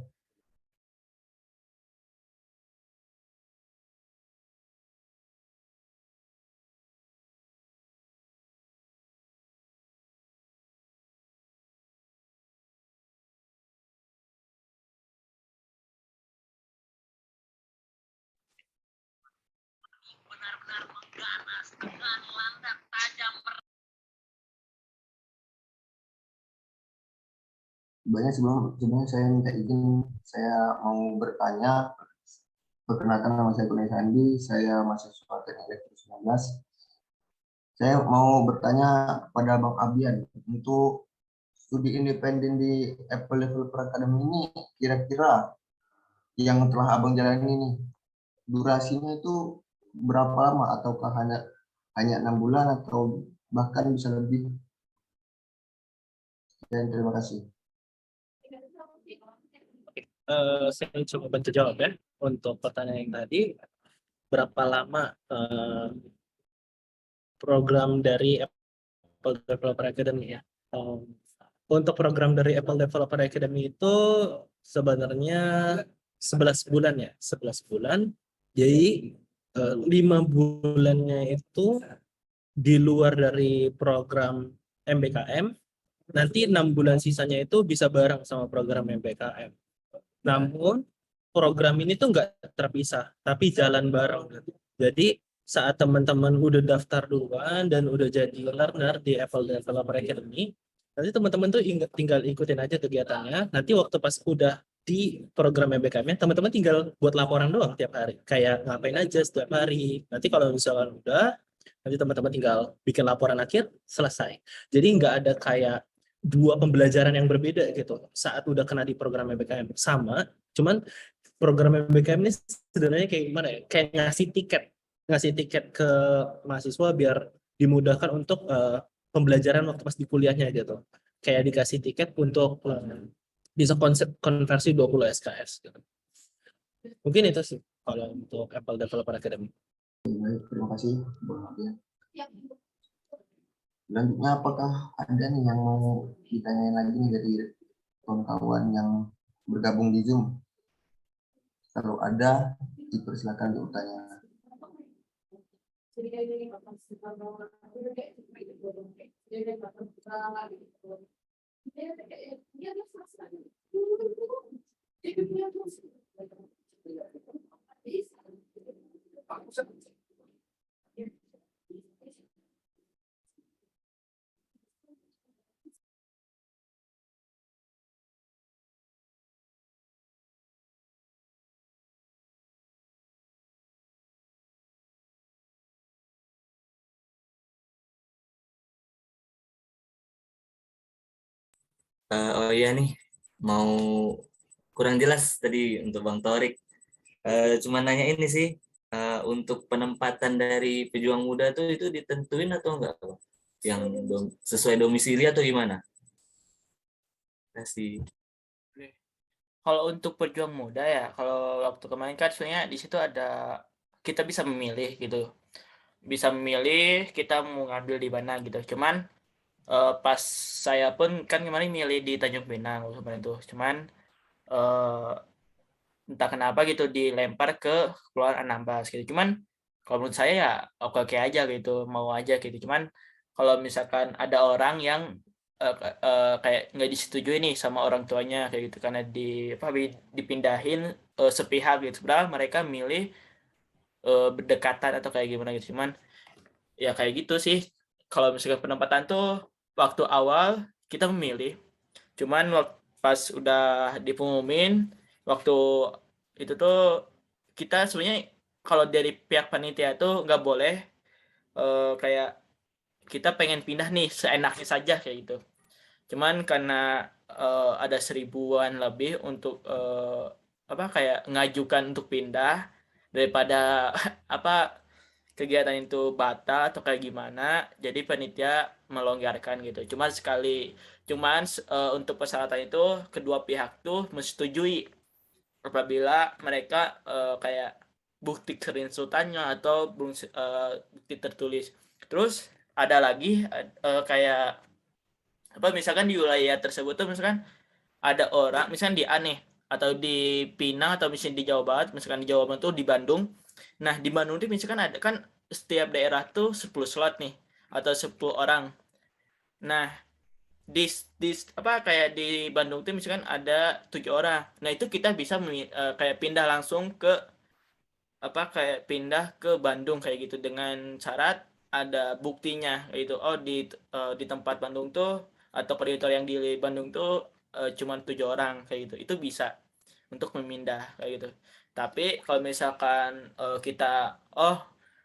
Sebenarnya saya minta izin, saya mau bertanya. Perkenalkan, nama saya Kurnia Sandi, saya mahasiswa Teknik Elektro 19. Saya mau bertanya kepada Bang Abian untuk studi independen di Apple Developer Academy ini kira-kira yang telah Abang jalani ini durasinya itu berapa lama ataukah hanya 6 bulan atau bahkan bisa lebih? Dan terima kasih. Saya coba bantu jawab ya untuk pertanyaan yang tadi. Berapa lama program dari Apple Developer Academy ya? Untuk program dari Apple Developer Academy itu sebenarnya 11 bulan ya, 11 bulan. Jadi 5 bulannya itu di luar dari program MBKM, nanti 6 bulan sisanya itu bisa bareng sama program MBKM. Namun program ini tuh nggak terpisah, tapi jalan bareng. Jadi saat teman-teman udah daftar duluan dan udah jadi learner di Apple Developer Academy, nanti teman-teman tuh tinggal ikutin aja kegiatannya. Nanti waktu pas udah di program MBKM-nya, teman-teman tinggal buat laporan doang tiap hari. Kayak ngapain aja setiap hari. Nanti kalau misalkan udah, nanti teman-teman tinggal bikin laporan akhir, selesai. Jadi nggak ada kayak dua pembelajaran yang berbeda gitu saat udah kena di program MBKM. Sama, cuman program MBKM ini sebenarnya kayak gimana ya? Kayak ngasih tiket ke mahasiswa biar dimudahkan untuk pembelajaran waktu pas di kuliahnya gitu. Kayak dikasih tiket untuk bisa konversi 20 SKS gitu. Mungkin itu sih kalau untuk Apple Developer Academy. Baik, terima kasih Bang Abdian. Selanjutnya apakah ada nih yang mau ditanyain lagi nih dari kawan-kawan yang bergabung di Zoom? Kalau ada, dipersilakan untuk bertanya. Oh iya nih, mau kurang jelas tadi untuk Bang Torik. Cuma nanya ini sih, untuk penempatan dari pejuang muda tuh itu ditentuin atau enggak, Bang? Yang sesuai domisili atau gimana? Kasih. Kalau untuk pejuang muda ya, kalau waktu kemarin kan sebenarnya di situ ada kita bisa memilih gitu. Bisa memilih kita mau ngambil di mana gitu. Cuman pas saya pun kan kemarin milih di Tanjung Pinang kemarin tuh. Cuman eh, entah kenapa gitu dilempar ke Kepulauan Anambas gitu. Cuman kalau menurut saya ya oke-oke aja gitu, mau aja gitu. Cuman kalau misalkan ada orang yang kayak nggak disetujui nih sama orang tuanya kayak gitu karena dipindahin sepihak gitu. Padahal mereka milih berdekatan atau kayak gimana gitu. Cuman ya kayak gitu sih. Kalau misalkan penempatan tuh waktu awal kita memilih. Cuman pas udah dipengumumin waktu itu tuh kita sebenarnya kalau dari pihak panitia tuh nggak boleh kayak kita pengen pindah nih seenaknya saja kayak gitu. Cuman karena ada 1000-an lebih untuk apa kayak ngajukan untuk pindah daripada apa kegiatan itu batal atau kayak gimana, jadi panitia melonggarkan gitu. Cuman untuk persyaratan itu kedua pihak tuh menyetujui apabila mereka kayak bukti screenshotannya atau bukti tertulis. Terus ada lagi kayak apa misalkan di wilayah tersebut tuh misalkan ada orang misalkan di A nih atau di Pinang atau misalkan di Jawa Barat, misalkan di Jawa Barat tuh di Bandung. Nah, di Bandung tuh misalkan ada kan setiap daerah tuh 10 slot nih atau 10 orang. Nah, di apa kayak di Bandung tuh misalkan ada 7 orang. Nah, itu kita bisa kayak pindah langsung ke apa kayak pindah ke Bandung kayak gitu dengan syarat ada buktinya kayak gitu. Oh, di tempat Bandung tuh atau kreditor yang di Bandung tuh cuma 7 orang kayak gitu. Itu bisa untuk memindah kayak gitu. Tapi kalau misalkan kita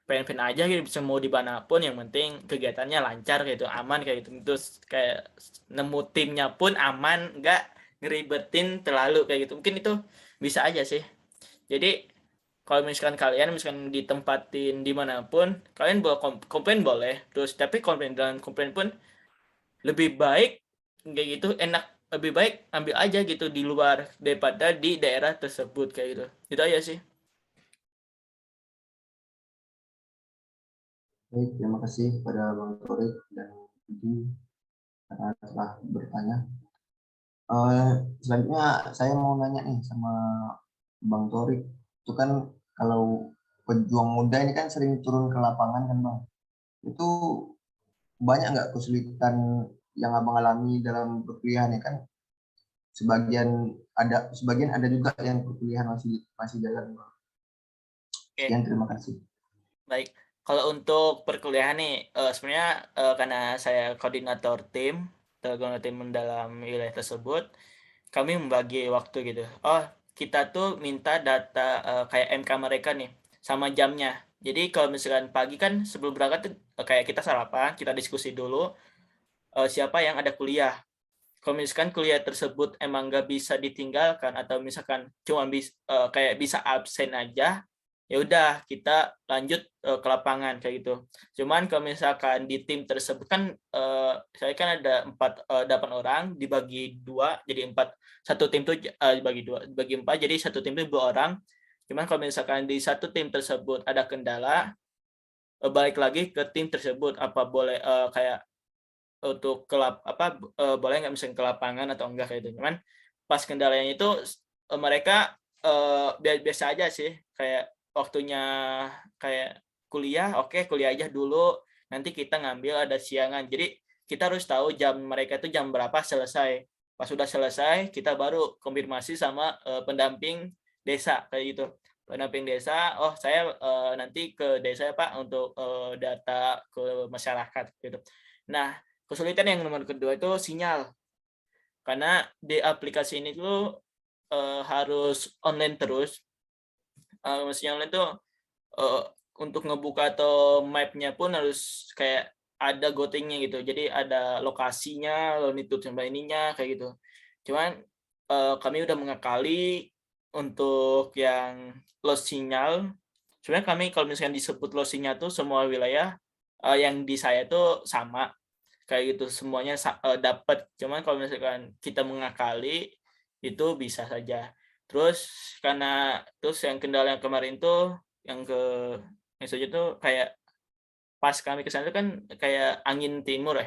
pengen aja gitu bisa mau di mana pun yang penting kegiatannya lancar kayak gitu, aman kayak gitu. Terus kayak nemu timnya pun aman, nggak ngeribetin terlalu kayak gitu. Mungkin itu bisa aja sih. Jadi kalau misalkan kalian misalkan ditempatin dimanapun, kalian boleh komplain boleh. Terus tapi komplain pun lebih baik kayak gitu enak, lebih baik ambil aja gitu di luar daripada di daerah tersebut kayak gitu. Itu aja sih. Baik, terima kasih kepada Bang Torik dan Budi karena telah bertanya. Selanjutnya saya mau nanya nih sama Bang Torik. Itu kan kalau pejuang muda ini kan sering turun ke lapangan kan Bang. Itu banyak nggak kesulitan yang Abang alami dalam perkuliahan ya kan? Sebagian ada juga yang perkuliahan masih masih jalan Bang. Oke, Sekian, terima kasih. baik. Kalau untuk perkuliahan nih, sebenarnya karena saya koordinator tim dalam wilayah tersebut, kami membagi waktu gitu. Oh, kita tuh minta data kayak MK mereka nih sama jamnya. Jadi kalau misalkan pagi kan sebelum berangkat tuh kayak kita sarapan, kita diskusi dulu siapa yang ada kuliah. Kalau misalkan kuliah tersebut emang nggak bisa ditinggalkan atau misalkan cuma kayak bisa absen aja, ya udah kita lanjut ke lapangan kayak gitu. Cuman kalau misalkan di tim tersebut kan saya kan ada 8 orang dibagi dua jadi 4, satu tim tuh dibagi dua dibagi 4 jadi satu tim itu 2 orang. Cuman kalau misalkan di satu tim tersebut ada kendala, balik lagi ke tim tersebut apa boleh kayak untuk boleh nggak misalnya ke lapangan atau enggak kayak itu. Cuman pas kendalanya itu mereka biasa aja sih, kayak waktunya kayak kuliah, oke kuliah aja dulu, nanti kita ngambil ada siangan. Jadi kita harus tahu jam mereka itu jam berapa selesai. Pas sudah selesai, kita baru konfirmasi sama pendamping desa kayak gitu. Pendamping desa, oh saya nanti ke desa ya Pak untuk data ke masyarakat gitu. Nah, kesulitan yang nomor kedua itu sinyal. Karena di aplikasi ini tuh harus online terus. Maksudnya online tuh eh, untuk ngebuka atau map-nya pun harus kayak ada gotingnya gitu. Jadi ada lokasinya, longitude sampai ininya kayak gitu. Cuman kami udah mengakali untuk yang lost sinyal. Sebenarnya kami kalau misalnya disebut lost sinyal tuh semua wilayah yang di saya tuh sama kayak gitu semuanya dapat. Cuman kalau misalkan kita mengakali itu bisa saja. Terus terus yang kendala yang kemarin tuh yang yang saja tuh kayak pas kami ke sana tuh kan kayak angin timur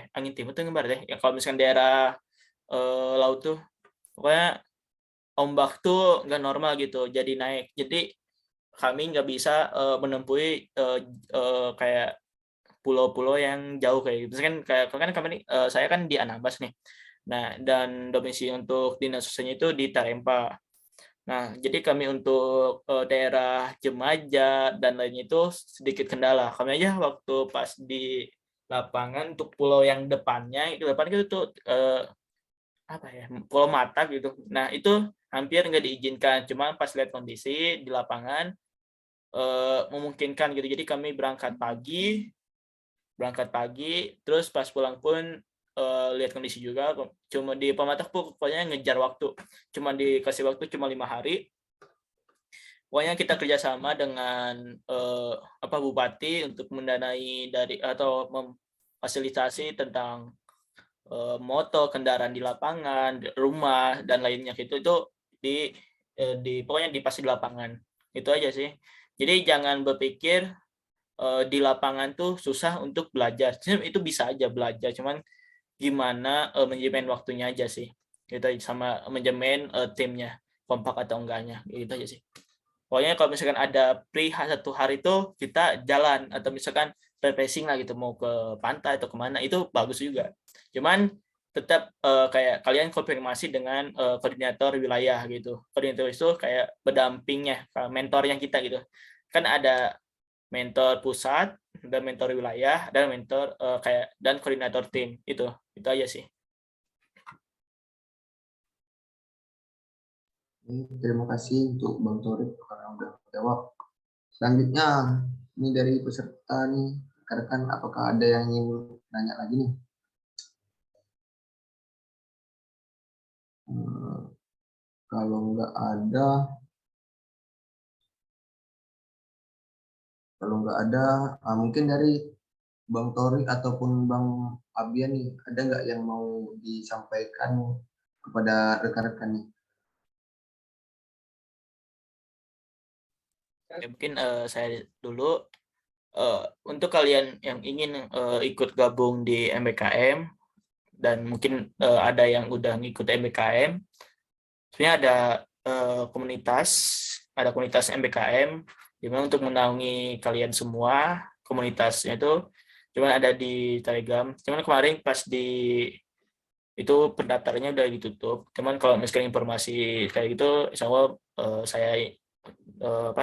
tuh ngebar deh. Ya kalau misalkan daerah laut tuh pokoknya ombak tuh nggak normal gitu, jadi naik. Jadi kami nggak bisa menempuhi kayak pulau-pulau yang jauh kayak gitu. Misalkan kayak kan kami saya kan di Anambas nih. Nah, dan domisili untuk dinas sosialnya itu di Tarempa. Nah, jadi kami untuk daerah Jemaja dan lainnya itu sedikit kendala. Kami aja waktu pas di lapangan untuk pulau yang depannya, itu depan itu tuh apa ya, Pulau Mata gitu. Nah, itu hampir nggak diizinkan. Cuma pas lihat kondisi di lapangan memungkinkan gitu. Jadi kami berangkat pagi, terus pas pulang pun lihat kondisi juga. Cuma di Pematak pokoknya ngejar waktu. Cuma dikasih waktu cuma 5 hari. Pokoknya kita kerjasama dengan bupati untuk mendanai dari atau memfasilitasi tentang moto, kendaraan di lapangan, rumah dan lainnya itu di pokoknya pasti di lapangan. Itu aja sih. Jadi jangan berpikir di lapangan tuh susah untuk belajar. Sebenarnya itu bisa aja belajar, cuman gimana manajemen waktunya aja sih. Gitu sama manajemen timnya kompak atau enggaknya. Gitu aja sih. Pokoknya kalau misalkan ada satu hari itu kita jalan atau misalkan refreshing lah gitu mau ke pantai atau kemana itu bagus juga. Cuman tetap kayak kalian konfirmasi dengan koordinator wilayah gitu. Koordinator itu kayak pendampingnya, mentornya kita gitu. Kan ada mentor pusat, dan mentor wilayah, dan mentor dan koordinator tim itu aja sih. Terima kasih untuk Bang Torik karena udah menjawab. Selanjutnya, ini dari peserta nih, rekan-rekan apakah ada yang ingin nanya lagi nih? Kalau nggak ada, mungkin dari Bang Tori ataupun Bang Abian nih, ada nggak yang mau disampaikan kepada rekan-rekan nih? Ya, mungkin saya dulu untuk kalian yang ingin ikut gabung di MBKM dan mungkin ada yang udah ngikut MBKM, sebenarnya ada komunitas MBKM dimana untuk menaungi kalian semua. Komunitasnya itu cuman ada di Telegram. Cuman kemarin pas itu pendaftarannya udah ditutup. Cuman kalau misalkan informasi kayak gitu, insya Allah saya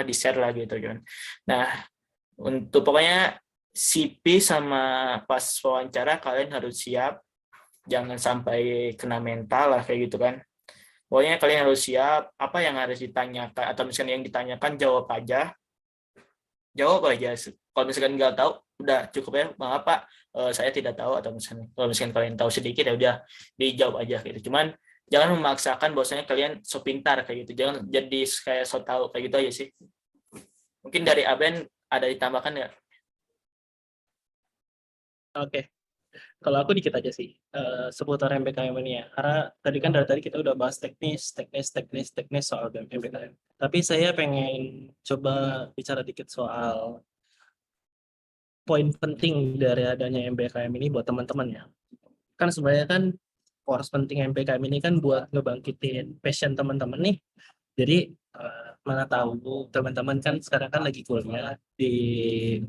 di share lah gitu kan. Nah, untuk pokoknya CP sama pas wawancara kalian harus siap, jangan sampai kena mental lah kayak gitu kan. Pokoknya kalian harus siap, apa yang harus ditanyakan atau misalkan yang ditanyakan jawab aja. Jawab aja. Kalau misalkan nggak tahu, udah cukup ya, maaf Pak, saya tidak tahu, atau misalkan kalau misalkan kalian tahu sedikit ya udah dijawab aja gitu. Cuman jangan memaksakan bahwasanya kalian so pintar kayak gitu. Jangan jadi kayak so tahu kayak gitu aja sih. Mungkin dari Aben ada ditambahkan ya? Oke. Kalau aku dikit aja sih seputar MBKM ini ya. Karena tadi kan dari tadi kita udah bahas teknis soal MBKM. Tapi saya pengen coba bicara dikit soal poin penting dari adanya MBKM ini buat teman-teman ya. Kan sebenarnya kan force penting MBKM ini kan buat ngebangkitin passion teman-teman nih. Jadi mana tahu teman-teman kan sekarang kan lagi kuliah di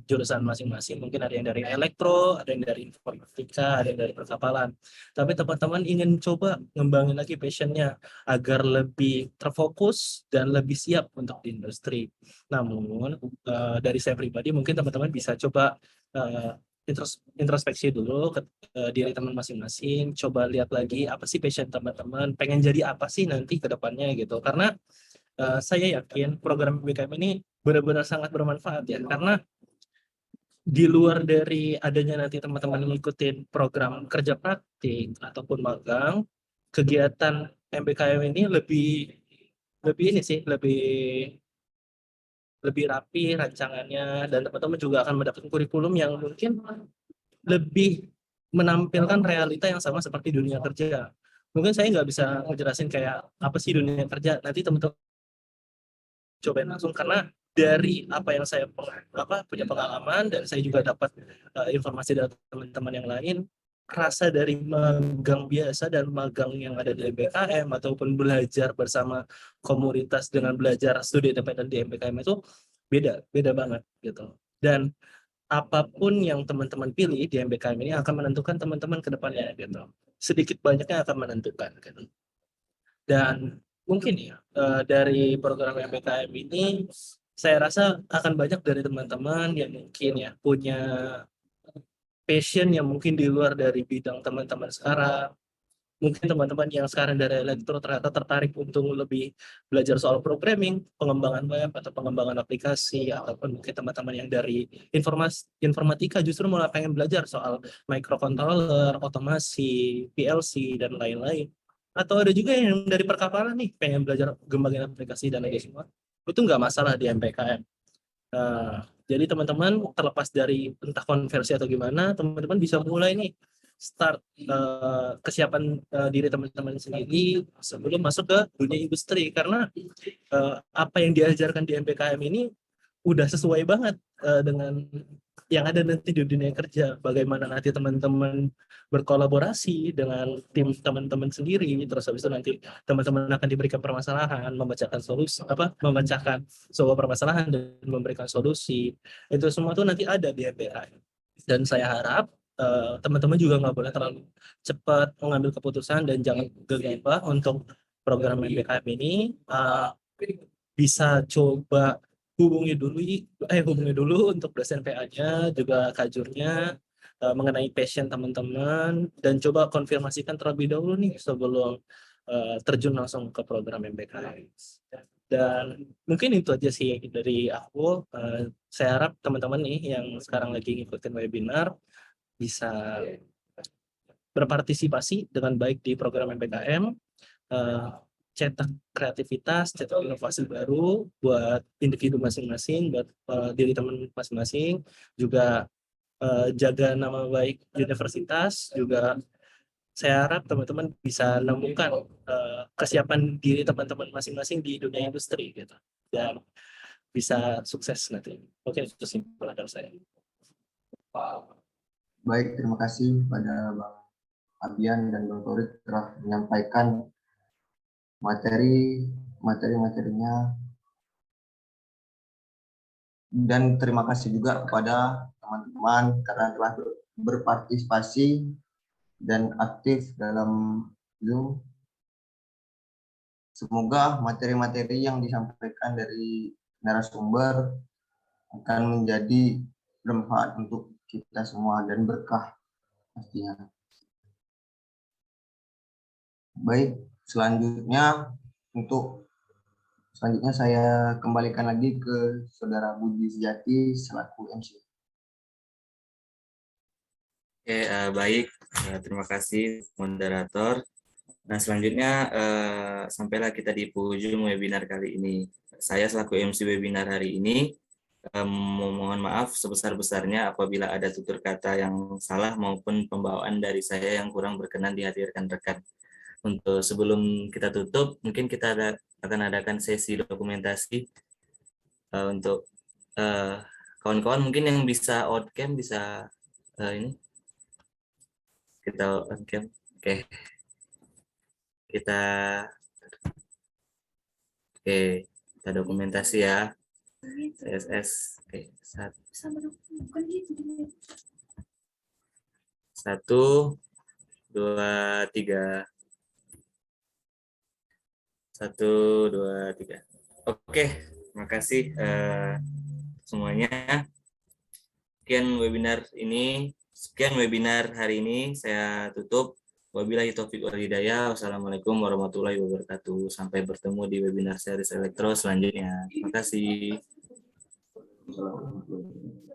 jurusan masing-masing, mungkin ada yang dari elektro, ada yang dari informatika, ada yang dari perkapalan. Tapi teman-teman ingin coba ngembangin lagi passionnya agar lebih terfokus dan lebih siap untuk di industri. Namun dari saya pribadi mungkin teman-teman bisa coba introspeksi dulu ke diri teman masing-masing, coba lihat lagi apa sih passion teman-teman, pengen jadi apa sih nanti ke depannya gitu. Karena saya yakin program BKM ini benar-benar sangat bermanfaat ya, karena di luar dari adanya nanti teman-teman ngikutin program kerja praktik ataupun magang, kegiatan MBKM ini lebih ini sih, lebih rapi rancangannya, dan teman-teman juga akan mendapatkan kurikulum yang mungkin lebih menampilkan realita yang sama seperti dunia kerja. Mungkin saya nggak bisa ngejelasin kayak apa sih dunia kerja, nanti teman-teman cobain langsung, karena dari apa yang saya punya pengalaman dan saya juga dapat informasi dari teman-teman yang lain, rasa dari magang biasa dan magang yang ada di MBKM ataupun belajar bersama komunitas dengan belajar studi independen di MBKM itu beda banget gitu. Dan apapun yang teman-teman pilih di MBKM ini akan menentukan teman-teman ke depannya gitu. Sedikit banyaknya akan menentukan gitu. Dan mungkin ya dari program MBKM ini saya rasa akan banyak dari teman-teman yang mungkin ya punya passion yang mungkin di luar dari bidang teman-teman sekarang. Mungkin teman-teman yang sekarang dari elektro ternyata tertarik untuk lebih belajar soal programming, pengembangan web atau pengembangan aplikasi, ataupun mungkin teman-teman yang dari informatika justru mulai pengen belajar soal microcontroller, otomasi, PLC dan lain-lain. Atau ada juga yang dari perkapalan nih pengen belajar kembangin aplikasi dan lain semua. Itu nggak masalah di MPKM. Jadi teman-teman terlepas dari entah konversi atau gimana, teman-teman bisa mulai nih start kesiapan diri teman-teman sendiri sebelum masuk ke dunia industri, karena apa yang diajarkan di MPKM ini udah sesuai banget dengan yang ada nanti di dunia kerja. Bagaimana nanti teman-teman berkolaborasi dengan tim teman-teman sendiri, terus habis itu nanti teman-teman akan diberikan permasalahan, memecahkan sebuah permasalahan dan memberikan solusi. Itu semua tuh nanti ada di MPKM. Dan saya harap teman-teman juga nggak boleh terlalu cepat mengambil keputusan dan jangan gegabah untuk program MBKM ini. Bisa coba hubungi dulu untuk dosen PA-nya, juga kajurnya mengenai passion teman-teman, dan coba konfirmasikan terlebih dahulu nih sebelum terjun langsung ke program MBKM. Dan mungkin itu aja sih dari aku. Saya harap teman-teman nih yang sekarang lagi ngikutin webinar bisa berpartisipasi dengan baik di program MPKM, cetak kreativitas, cetak inovasi baru buat individu masing-masing, buat diri teman masing-masing, juga jaga nama baik universitas. Juga saya harap teman-teman bisa nemukan kesiapan diri teman-teman masing-masing di dunia industri gitu, dan bisa sukses nanti. Oke, itu simpel dari saya. Baik, terima kasih pada Bang Abian dan Bang Torik telah menyampaikan materinya, dan terima kasih juga kepada teman-teman karena telah berpartisipasi dan aktif dalam Zoom. Semoga materi-materi yang disampaikan dari narasumber akan menjadi bermanfaat untuk kita semua dan berkah pastinya. Baik, selanjutnya saya kembalikan lagi ke Saudara Budi Sejati selaku MC. Oke, baik. Terima kasih moderator. Nah, selanjutnya sampailah kita di penghujung webinar kali ini. Saya selaku MC webinar hari ini mohon maaf sebesar-besarnya apabila ada tutur kata yang salah maupun pembawaan dari saya yang kurang berkenan di hati rekan-rekan. Untuk sebelum kita tutup, mungkin kita akan adakan sesi dokumentasi untuk kawan-kawan mungkin yang bisa on cam bisa ini kita on cam. Oke. Kita dokumentasi ya. CSS. Oke, 1 2 3. 1 2 3. Oke, terima kasih semuanya. Sekian webinar hari ini saya tutup. Wabillahi taufiq wal hidayah. Wassalamualaikum warahmatullahi wabarakatuh. Sampai bertemu di webinar series elektro selanjutnya. Terima kasih. Assalamualaikum.